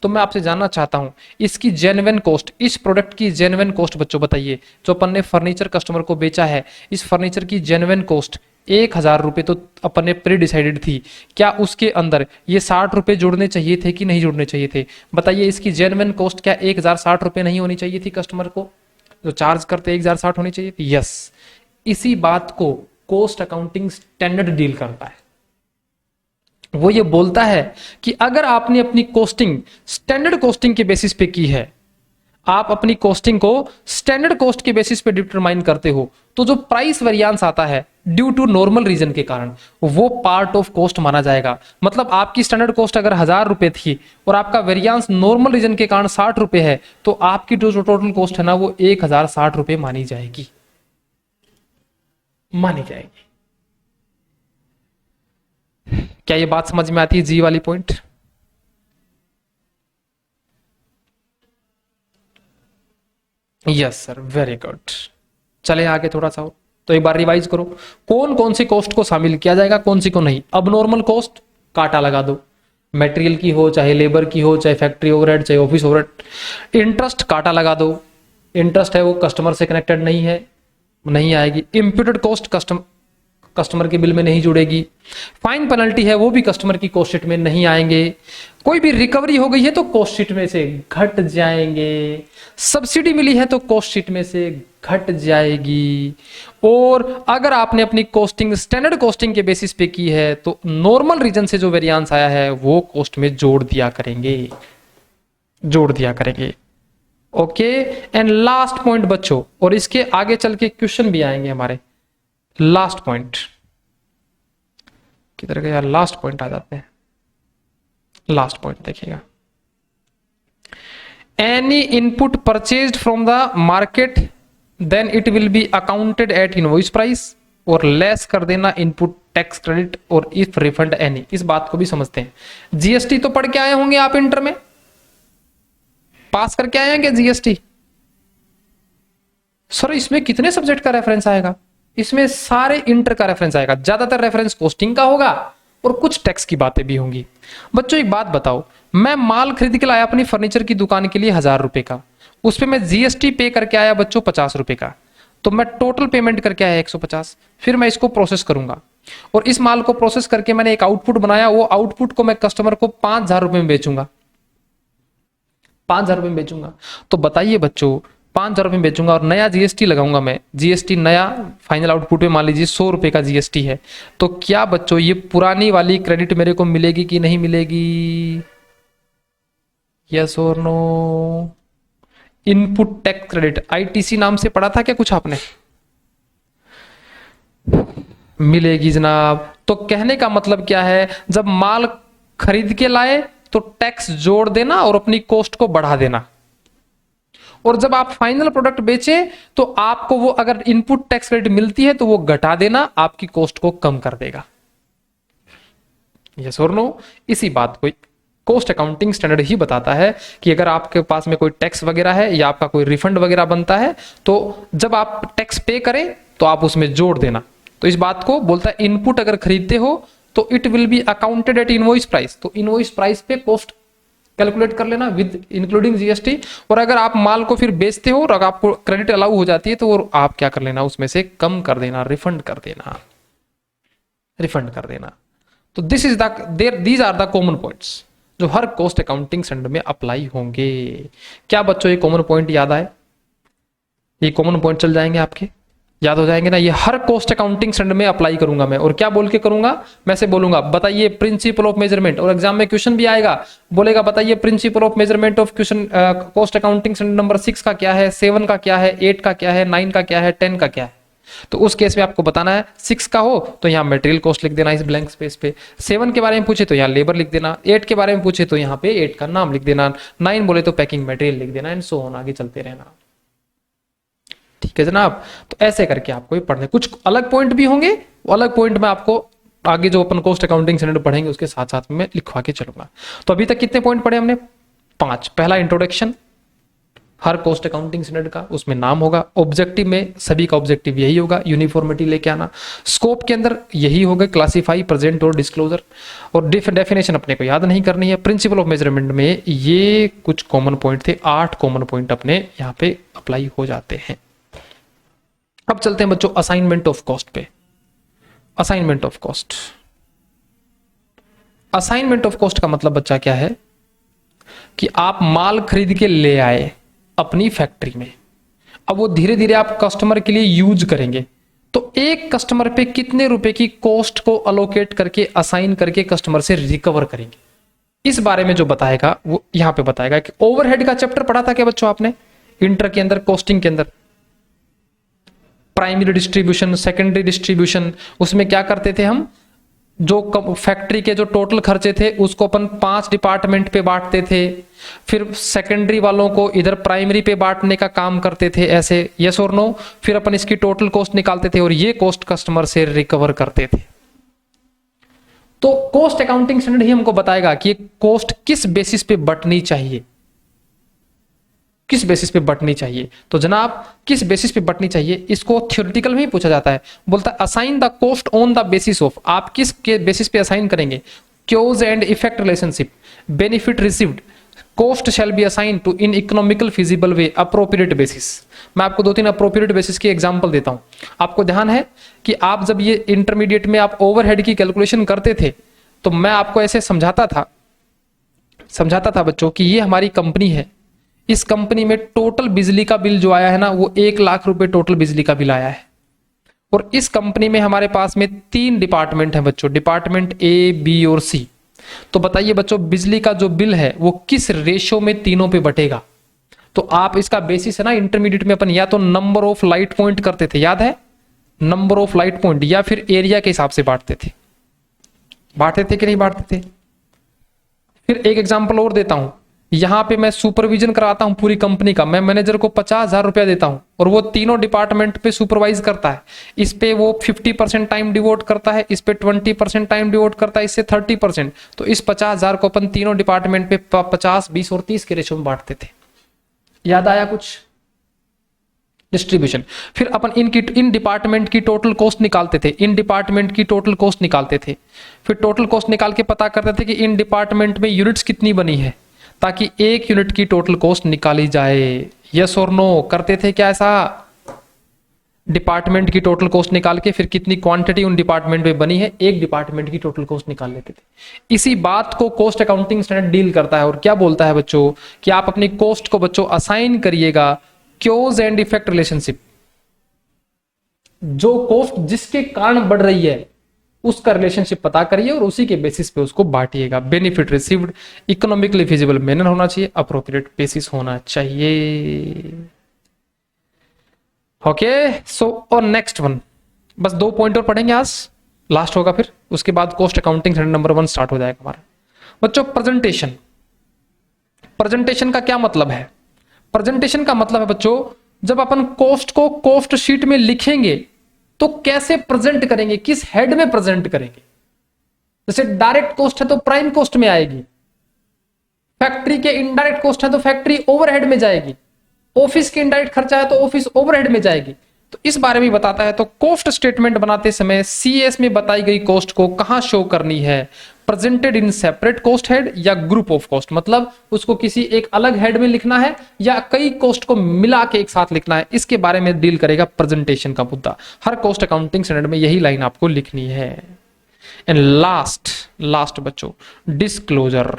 तो मैं आपसे जानना चाहता हूं इसकी जेन्युइन कॉस्ट, इस प्रोडक्ट की जेन्युइन कॉस्ट बच्चों बताइए। जो अपन ने फर्नीचर कस्टमर को बेचा है, इस फर्नीचर की जेन्युइन कॉस्ट 1,000 रुपए तो अपन ने प्री डिसाइडेड थी। क्या उसके अंदर ये 60 रुपए जोड़ने चाहिए थे कि नहीं जोड़ने चाहिए थे? बताइए, इसकी जेन्युइन कॉस्ट क्या 1,060 रुपए नहीं होनी चाहिए थी? कस्टमर को जो चार्ज करते 1,060 होनी चाहिए थी। यस, इसी बात को कॉस्ट अकाउंटिंग स्टैंडर्ड डील करता है। वो ये बोलता है कि अगर आपने अपनी कॉस्टिंग स्टैंडर्ड कॉस्टिंग के बेसिस पे की है, आप अपनी कॉस्टिंग को स्टैंडर्ड कॉस्ट के बेसिस पे डिटरमाइन करते हो, तो जो प्राइस वेरिएंस आता है ड्यू टू नॉर्मल रीजन के कारण, वो पार्ट ऑफ कॉस्ट माना जाएगा। मतलब आपकी स्टैंडर्ड कॉस्ट अगर 1,000 रुपए थी और आपका वेरिएंस नॉर्मल रीजन के कारण 60 रुपए है, तो आपकी जो टोटल कॉस्ट है ना वो 1,060 रुपए मानी जाएगी, मानी जाएगी। क्या ये बात समझ में आती है? जी वाली point. Yes sir, very good. चले आगे थोड़ा सा और, तो एक बार रिवाइज करो, कौन कौन सी कॉस्ट को शामिल किया जाएगा, कौन सी को नहीं। अब नॉर्मल कॉस्ट काटा लगा दो, मटेरियल की हो, चाहे लेबर की हो, चाहे फैक्ट्री ओवरहेड, चाहे ऑफिस ओवरहेड। इंटरेस्ट काटा लगा दो, इंटरेस्ट है वो कस्टमर से कनेक्टेड नहीं है, नहीं आएगी। इंप्यूटेड कॉस्ट कस्टमर के बिल में नहीं जुड़ेगी। फाइन पेनल्टी है वो भी कस्टमर की कॉस्ट शीट में नहीं आएंगे। कोई भी रिकवरी हो गई है तो कॉस्ट शीट में से घट जाएंगे। सब्सिडी मिली है तो कॉस्ट शीट में से घट जाएगी। और अगर आपने अपनी कॉस्टिंग स्टैंडर्ड कॉस्टिंग के बेसिस पे की है तो नॉर्मल रीजन से जो वेरिएंस आया है वो कॉस्ट में जोड़ दिया करेंगे, जोड़ दिया करेंगे। ओके, एंड लास्ट पॉइंट बच्चों, और इसके आगे चल के क्वेश्चन भी आएंगे हमारे। लास्ट पॉइंट किधर गया? लास्ट पॉइंट आ जाते हैं। लास्ट पॉइंट देखिएगा, any input purchased from the market then it will be accounted at invoice price, और लेस कर देना इनपुट टैक्स क्रेडिट, और इफ रिफंड एनी। इस बात को भी समझते हैं। जीएसटी तो पढ़ के आए होंगे आप, इंटर में पास करके आए हैं क्या जीएसटी? सर इसमें कितने सब्जेक्ट का रेफरेंस आएगा? इसमें सारे इंटर का रेफरेंस आएगा, ज्यादातर रेफरेंस कॉस्टिंग का होगा और कुछ टैक्स की बातें भी होंगी। बच्चों एक बात बताओ, मैं माल खरीद के लाया अपनी फर्नीचर की दुकान के लिए 1,000 रुपए का, उस पर मैं जीएसटी पे करके आया बच्चों 50 रुपए का, तो मैं टोटल पेमेंट करके आया 150। फिर मैं इसको प्रोसेस करूंगा और इस माल को प्रोसेस करके मैंने एक आउटपुट बनाया, वो आउटपुट को मैं कस्टमर को 5,000 रुपए में बेचूंगा, 5,000 रुपए में बेचूंगा। तो बताइए बच्चों, 5,000 रुपए में बेचूंगा और नया जीएसटी लगाऊंगा मैं, जीएसटी नया फाइनल आउटपुट में मान लीजिए 100 रुपए का जीएसटी है, तो क्या बच्चों ये पुरानी वाली क्रेडिट मेरे को मिलेगी कि नहीं मिलेगी? यस और no? Input tax credit, ITC नाम से पढ़ा था क्या कुछ आपने? मिलेगी जनाब। तो कहने का मतलब क्या है, जब माल खरीद के लाए तो टैक्स जोड़ देना और अपनी कॉस्ट को बढ़ा देना, और जब आप फाइनल प्रोडक्ट बेचें तो आपको वो अगर इनपुट टैक्स क्रेडिट मिलती है तो वो घटा देना, आपकी कॉस्ट को कम कर देगा। यस और नो? इसी बात को कॉस्ट अकाउंटिंग स्टैंडर्ड ही बताता है कि अगर आपके पास में कोई टैक्स वगैरह है या आपका कोई रिफंड वगैरह बनता है तो जब आप टैक्स पे करें तो आप उसमें जोड़ देना। तो इस बात को बोलता है इनपुट अगर खरीदते हो तो it will be accounted at invoice price, तो इनवॉइस प्राइस पे कॉस्ट कैलकुलेट कर लेना विद इंक्लूडिंग जीएसटी। और अगर आप माल को फिर बेचते हो और अगर आपको क्रेडिट अलाउ हो जाती है तो आप क्या कर लेना, उसमें से कम कर देना, रिफंड कर देना, रिफंड कर देना। तो this is these are the common points जो हर कॉस्ट अकाउंटिंग स्टैंडर्ड में अप्लाई होंगे। क्या बच्चों ये कॉमन पॉइंट याद आए? ये कॉमन पॉइंट चल जाएंगे आपके, याद हो जाएंगे ना? ये हर कॉस्ट अकाउंटिंग स्टैंडर्ड में अप्लाई करूंगा मैं। और क्या बोल के करूंगा? मैं से बोलूंगा बताइए प्रिंसिपल ऑफ मेजरमेंट, और एग्जाम में क्वेश्चन भी आएगा, बोलेगा बताइए principle of measurement of question cost accounting standard number 6 का क्या है, 7 का क्या है, 8 का क्या है, 9 का क्या है, 10 का क्या है। तो उस केस में आपको बताना है 6 का हो तो यहाँ मटेरियल कॉस्ट लिख देना इस ब्लैंक स्पेस पे, 7 के बारे में पूछे तो यहाँ लेबर लिख देना, 8 के बारे में पूछे तो यहाँ पे 8 का नाम लिख देना, 9 बोले तो पैकिंग मटेरियल लिख देना, एंड सो ऑन, आगे चलते रहना। ठीक है जनाब? तो ऐसे करके आपको ये पढ़ने, कुछ अलग पॉइंट भी होंगे, वो अलग पॉइंट में आपको आगे जो अपन कॉस्ट अकाउंटिंग स्टैंडर्ड पढ़ेंगे उसके साथ साथ में लिखवा के चलूंगा। तो अभी तक कितने पॉइंट पढ़े हमने? 5। पहला इंट्रोडक्शन हर कॉस्ट अकाउंटिंग स्टैंडर्ड का, उसमें नाम होगा। ऑब्जेक्टिव में सभी का ऑब्जेक्टिव यही होगा, यूनिफॉर्मिटी लेके आना। स्कोप के अंदर यही होगा, क्लासिफाई, प्रेजेंट और डिस्क्लोजर। और डेफिनेशन अपने को याद नहीं करनी है। प्रिंसिपल ऑफ मेजरमेंट में ये कुछ कॉमन पॉइंट थे, 8 कॉमन पॉइंट अपने यहाँ पे अप्लाई हो जाते हैं। अब चलते हैं बच्चों असाइनमेंट ऑफ कॉस्ट पे। Assignment of cost, assignment of cost का मतलब बच्चा क्या है कि आप माल खरीद के ले आए अपनी फैक्ट्री में, अब वो धीरे धीरे आप कस्टमर के लिए यूज करेंगे, तो एक कस्टमर पे कितने रुपए की कॉस्ट को अलोकेट करके असाइन करके कस्टमर से रिकवर करेंगे, इस बारे में जो बताएगा वो यहां पे बताएगा। कि ओवरहेड का चैप्टर पढ़ा था क्या बच्चों आपने इंटर के अंदर, कॉस्टिंग के अंदर? प्राइमरी डिस्ट्रीब्यूशन, सेकेंडरी डिस्ट्रीब्यूशन, उसमें क्या करते थे हम, जो फैक्ट्री के जो टोटल खर्चे थे उसको अपन 5 डिपार्टमेंट पे बांटते थे, फिर सेकेंडरी वालों को इधर प्राइमरी पे बांटने का काम करते थे ऐसे, यस और नो। फिर अपन इसकी टोटल कॉस्ट निकालते थे और ये कॉस्ट कस्टमर से रिकवर करते थे। तो कॉस्ट अकाउंटिंग स्टैंडर्ड ही हमको बताएगा कि कॉस्ट किस बेसिस पे बंटनी चाहिए, किस बेसिस पे बंटनी चाहिए। तो जनाब किस बेसिस पे बंटनी चाहिए, इसको थ्योरेटिकल में ही पूछा जाता है। बोलता है assign the cost on the basis of, आप किस के बेसिस पे असाइन करेंगे, cause and effect relationship, benefit received, cost shall be assign to in economical feasible way, appropriate basis. मैं आपको 2-3 अप्रोप्रिएट बेसिस की एग्जांपल देता हूं। आपको ध्यान है कि आप जब ये इंटरमीडिएट में आप ओवरहेड की कैलकुलेशन करते थे तो मैं आपको ऐसे समझाता था बच्चों कि ये हमारी कंपनी है, इस कंपनी में टोटल बिजली का बिल जो आया है ना वो 1 लाख रुपए टोटल बिजली का बिल आया है। और इस कंपनी में हमारे पास में 3 डिपार्टमेंट हैं बच्चों, डिपार्टमेंट ए, बी और सी। तो बताइए बच्चों बिजली का जो बिल है वो किस रेशियो में तीनों पे बटेगा। तो आप इसका बेसिस है ना इंटरमीडिएट में अपन या तो नंबर ऑफ लाइट पॉइंट करते थे, याद है, नंबर ऑफ लाइट पॉइंट, या फिर एरिया के हिसाब से बांटते थे कि नहीं बांटते थे। फिर एक एग्जांपल और देता हूं, यहां पे मैं सुपरविजन कराता हूं पूरी कंपनी का, मैं मैनेजर को 50,000 रुपया देता हूं और वो तीनों डिपार्टमेंट पे सुपरवाइज करता है। इस पे वो 50% टाइम डिवोट करता है, इस पे 20% टाइम डिवोट करता है, इससे 30%। तो इस 50,000 को अपन तीनों डिपार्टमेंट पे 50, 20 और 30 के रेशो में बांटते थे। याद आया कुछ? डिस्ट्रीब्यूशन। फिर अपन इन डिपार्टमेंट की टोटल कॉस्ट निकालते थे, इन डिपार्टमेंट की टोटल कॉस्ट निकालते थे, फिर टोटल कॉस्ट निकाल के पता करते थे कि इन डिपार्टमेंट में यूनिट्स कितनी बनी है, ताकि 1 यूनिट की टोटल कॉस्ट निकाली जाए। यस और नो करते थे क्या ऐसा? डिपार्टमेंट की टोटल कॉस्ट निकाल के फिर कितनी क्वांटिटी उन डिपार्टमेंट में बनी है, 1 डिपार्टमेंट की टोटल कॉस्ट निकाल लेते थे। इसी बात को कॉस्ट अकाउंटिंग स्टैंडर्ड डील करता है और क्या बोलता है बच्चों कि आप अपनी कॉस्ट को बच्चों असाइन करिएगा क्योज एंड इफेक्ट रिलेशनशिप। जो कॉस्ट जिसके कारण बढ़ रही है उसका रिलेशनशिप पता करिए और उसी के बेसिस पे उसको बांटिएगा। Benefit received economically feasible manner होना चाहिए, अप्रोप्रिएट बेसिस होना चाहिए। ओके सो और नेक्स्ट वन, बस 2 पॉइंट और पढ़ेंगे आज, लास्ट होगा फिर, उसके बाद कॉस्ट अकाउंटिंग नंबर 1 स्टार्ट हो जाएगा हमारा। बच्चों प्रेजेंटेशन, प्रेजेंटेशन का क्या मतलब है? प्रेजेंटेशन का मतलब है बच्चों, जब अपन कॉस्ट को कॉस्ट शीट में लिखेंगे तो कैसे प्रेजेंट करेंगे, किस हेड में प्रेजेंट करेंगे। जैसे डायरेक्ट कॉस्ट है तो प्राइम कॉस्ट में आएगी, फैक्ट्री के इनडायरेक्ट कॉस्ट है तो फैक्ट्री ओवरहेड में जाएगी, ऑफिस के इनडायरेक्ट खर्चा है तो ऑफिस ओवरहेड में जाएगी। तो इस बारे में बताता है। तो कॉस्ट स्टेटमेंट बनाते समय सीएस में बताई गई कॉस्ट को कहां शो करनी है, presented in separate cost head या ग्रुप ऑफ कॉस्ट, मतलब उसको किसी एक अलग हेड में लिखना है या कई कॉस्ट को मिला के एक साथ लिखना है, इसके बारे में डील करेगा प्रेजेंटेशन का मुद्दा। हर कॉस्ट अकाउंटिंग स्टैंडर्ड में यही लाइन आपको लिखनी है। एंड लास्ट बच्चों डिस्क्लोजर।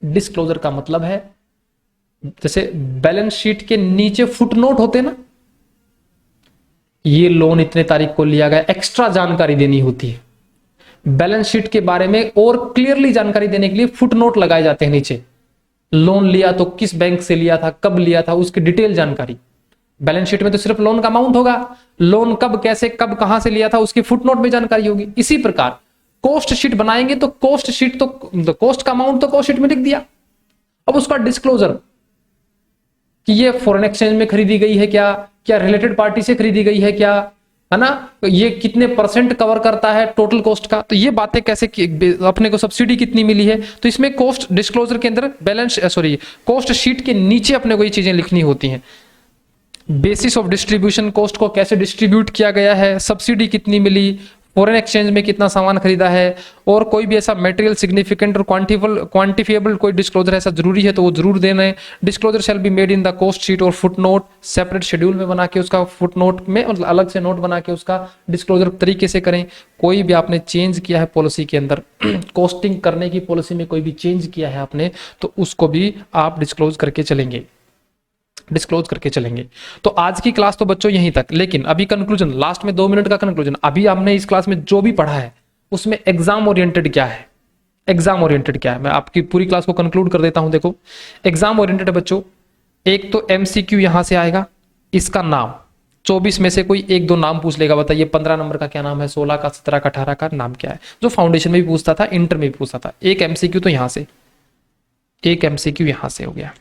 डिस्क्लोजर का मतलब है, जैसे बैलेंस शीट के नीचे फुटनोट होते ना, ये लोन इतने तारीख को लिया गया, एक्स्ट्रा जानकारी देनी होती है बैलेंस शीट के बारे में और क्लियरली जानकारी देने के लिए फुटनोट लगाए जाते हैं नीचे। लोन लिया तो किस बैंक से लिया था, कब लिया था, उसकी डिटेल जानकारी। बैलेंस शीट में तो सिर्फ लोन का अमाउंट होगा, लोन कब कैसे कब कहां से लिया था उसकी फुटनोट में जानकारी होगी। इसी प्रकार कॉस्ट शीट बनाएंगे तो कॉस्ट शीट तो कॉस्ट का अमाउंट तो कॉस्ट शीट में लिख दिया, अब उसका डिस्क्लोजर कि ये फॉरेन एक्सचेंज में खरीदी गई है क्या, क्या रिलेटेड पार्टी से खरीदी गई है क्या, है ना, ये कितने परसेंट कवर करता है टोटल कॉस्ट का, तो ये बातें कैसे अपने को सब्सिडी कितनी मिली है, तो इसमें कॉस्ट डिस्क्लोजर के अंदर कॉस्ट शीट के नीचे अपने को ये चीजें लिखनी होती हैं। बेसिस ऑफ डिस्ट्रीब्यूशन, कॉस्ट को कैसे डिस्ट्रीब्यूट किया गया है, सब्सिडी कितनी मिली, फॉरेन एक्सचेंज में कितना सामान खरीदा है, और कोई भी ऐसा मटेरियल सिग्निफिकेंट और क्वांटिफिएबल कोई डिस्क्लोजर ऐसा जरूरी है तो वो जरूर देना है। Disclosure shall be made in the cost sheet और फुट नोट, सेपरेट शेड्यूल में बना के उसका फुट नोट में, मतलब अलग से नोट बना के उसका डिस्क्लोजर तरीके से करें। कोई भी आपने चेंज किया है पॉलिसी के अंदर कॉस्टिंग करने की पॉलिसी में कोई भी चेंज किया है आपने, तो उसको भी आप डिस्क्लोज करके चलेंगे, डिस्क्लोज करके चलेंगे। तो आज की क्लास तो बच्चों यहीं तक, लेकिन अभी कंक्लूजन, लास्ट में 2 मिनट का कंक्लूजन। अभी हमने इस क्लास में जो भी पढ़ा है उसमें एग्जाम ओरिएंटेड क्या है, एग्जाम ओरिएंटेड क्या है, मैं आपकी पूरी क्लास को कंक्लूड कर देता हूं। देखो एग्जाम ओरिएंटेड बच्चों, एक तो एमसीक्यू यहां से आएगा, इसका नाम 24 में से कोई 1-2 नाम पूछ लेगा, बताइए 15 नंबर का क्या नाम है, 16 का, 17 का, 18 का नाम क्या है, जो फाउंडेशन में भी पूछता था, इंटर में भी पूछता था। एक एमसीक्यू तो यहां से, एक एमसीक्यू यहां से हो गया,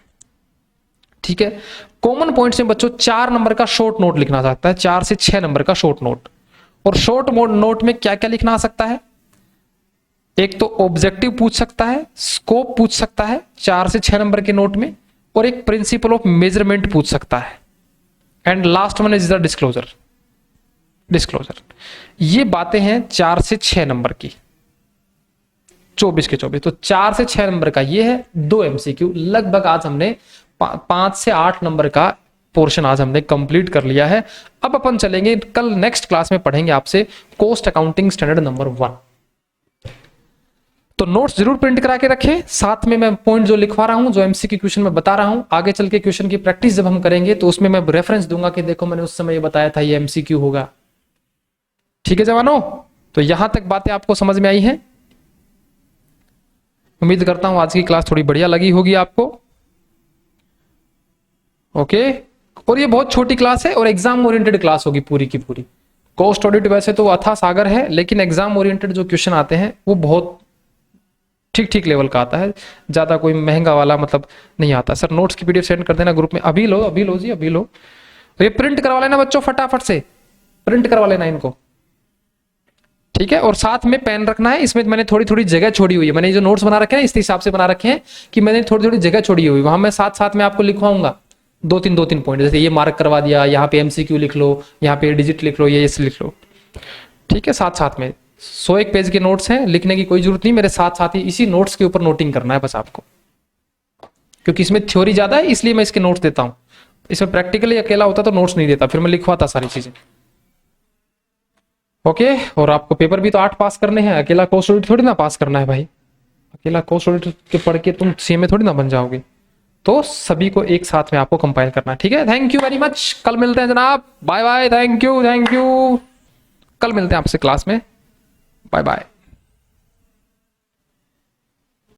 ठीक है। कॉमन पॉइंट्स में बच्चों 4 नंबर का शॉर्ट नोट लिखना सकता है, 4 से 6 नंबर का शॉर्ट नोट। और शॉर्ट नोट में क्या क्या लिखना आ सकता है, एक तो ऑब्जेक्टिव पूछ सकता है, स्कोप पूछ सकता है 4 से 6 नंबर के नोट में, और एक प्रिंसिपल ऑफ मेजरमेंट पूछ सकता है। And last one is the disclosure. Disclosure ये बातें हैं 4 से 6 नंबर की, 24 के 24। तो 4 से 6 नंबर का ये है 2 एमसीक्यू। लगभग आज हमने 5 से 8 नंबर का पोर्शन आज हमने कंप्लीट कर लिया है। अब अपन चलेंगे, कल नेक्स्ट क्लास में पढ़ेंगे आपसे कॉस्ट अकाउंटिंग स्टैंडर्ड नंबर 1। तो नोट्स जरूर प्रिंट करा के रखें, साथ में मैं पॉइंट जो लिखवा रहा हूं, जो एमसीक्यू क्वेश्चन में बता रहा हूं, आगे चल के क्वेश्चन की प्रैक्टिस जब हम करेंगे तो उसमें मैं रेफरेंस दूंगा कि देखो मैंने उस समय ये बताया था, ये एमसीक्यू होगा। ठीक है जवानों, तो यहां तक बातें आपको समझ में आई हैं। उम्मीद करता हूं आज की क्लास थोड़ी बढ़िया लगी होगी आपको। ओके और ये बहुत छोटी क्लास है और एग्जाम ओरिएंटेड क्लास होगी पूरी की पूरी। कॉस्ट ऑडिट वैसे तो अथाह सागर है, लेकिन एग्जाम ओरिएंटेड जो क्वेश्चन आते हैं वो बहुत ठीक ठीक लेवल का आता है, ज्यादा कोई महंगा वाला मतलब नहीं आता। सर नोट्स की पीडीएफ सेंड कर देना ग्रुप में, अभी लो अभी लो जी अभी लो। तो ये प्रिंट करवा लेना बच्चों, फटाफट से प्रिंट करवा लेना इनको, ठीक है। और साथ में पेन रखना है, इसमें मैंने थोड़ी थोड़ी जगह छोड़ी हुई है, मैंने जो नोट्स बना रखे हैं इस हिसाब से बना रखे हैं कि मैंने थोड़ी थोड़ी जगह छोड़ी हुई, वहां मैं साथ साथ में आपको लिखवाऊंगा 2-3 पॉइंट, जैसे ये मार्क करवा दिया, यहाँ पे एमसीक्यू लिख लो, यहाँ पे डिजिट लिख लो, ये लिख लो, ठीक है। साथ साथ में 101 पेज के नोट्स हैं, लिखने की कोई जरूरत नहीं, मेरे साथ साथ ही इसी नोट्स के ऊपर नोटिंग करना है बस आपको, क्योंकि इसमें थ्योरी ज्यादा है इसलिए मैं इसके नोट्स देता हूं। इसमें प्रैक्टिकली अकेला होता तो नोट्स नहीं देता, फिर मैं लिखवाता सारी चीजें। ओके और आपको पेपर भी तो 8 पास करने हैं, अकेला कोर्स ऑडिट थोड़ी ना पास करना है भाई, अकेला कोर्स ऑडिट के पढ़ के तुम सीएमए थोड़ी ना बन जाओगे, तो सभी को एक साथ में आपको कंपाइल करना है, ठीक है। थैंक यू वेरी मच, कल मिलते हैं जनाब, बाय बाय, थैंक यू, कल मिलते हैं आपसे क्लास में। Bye bye.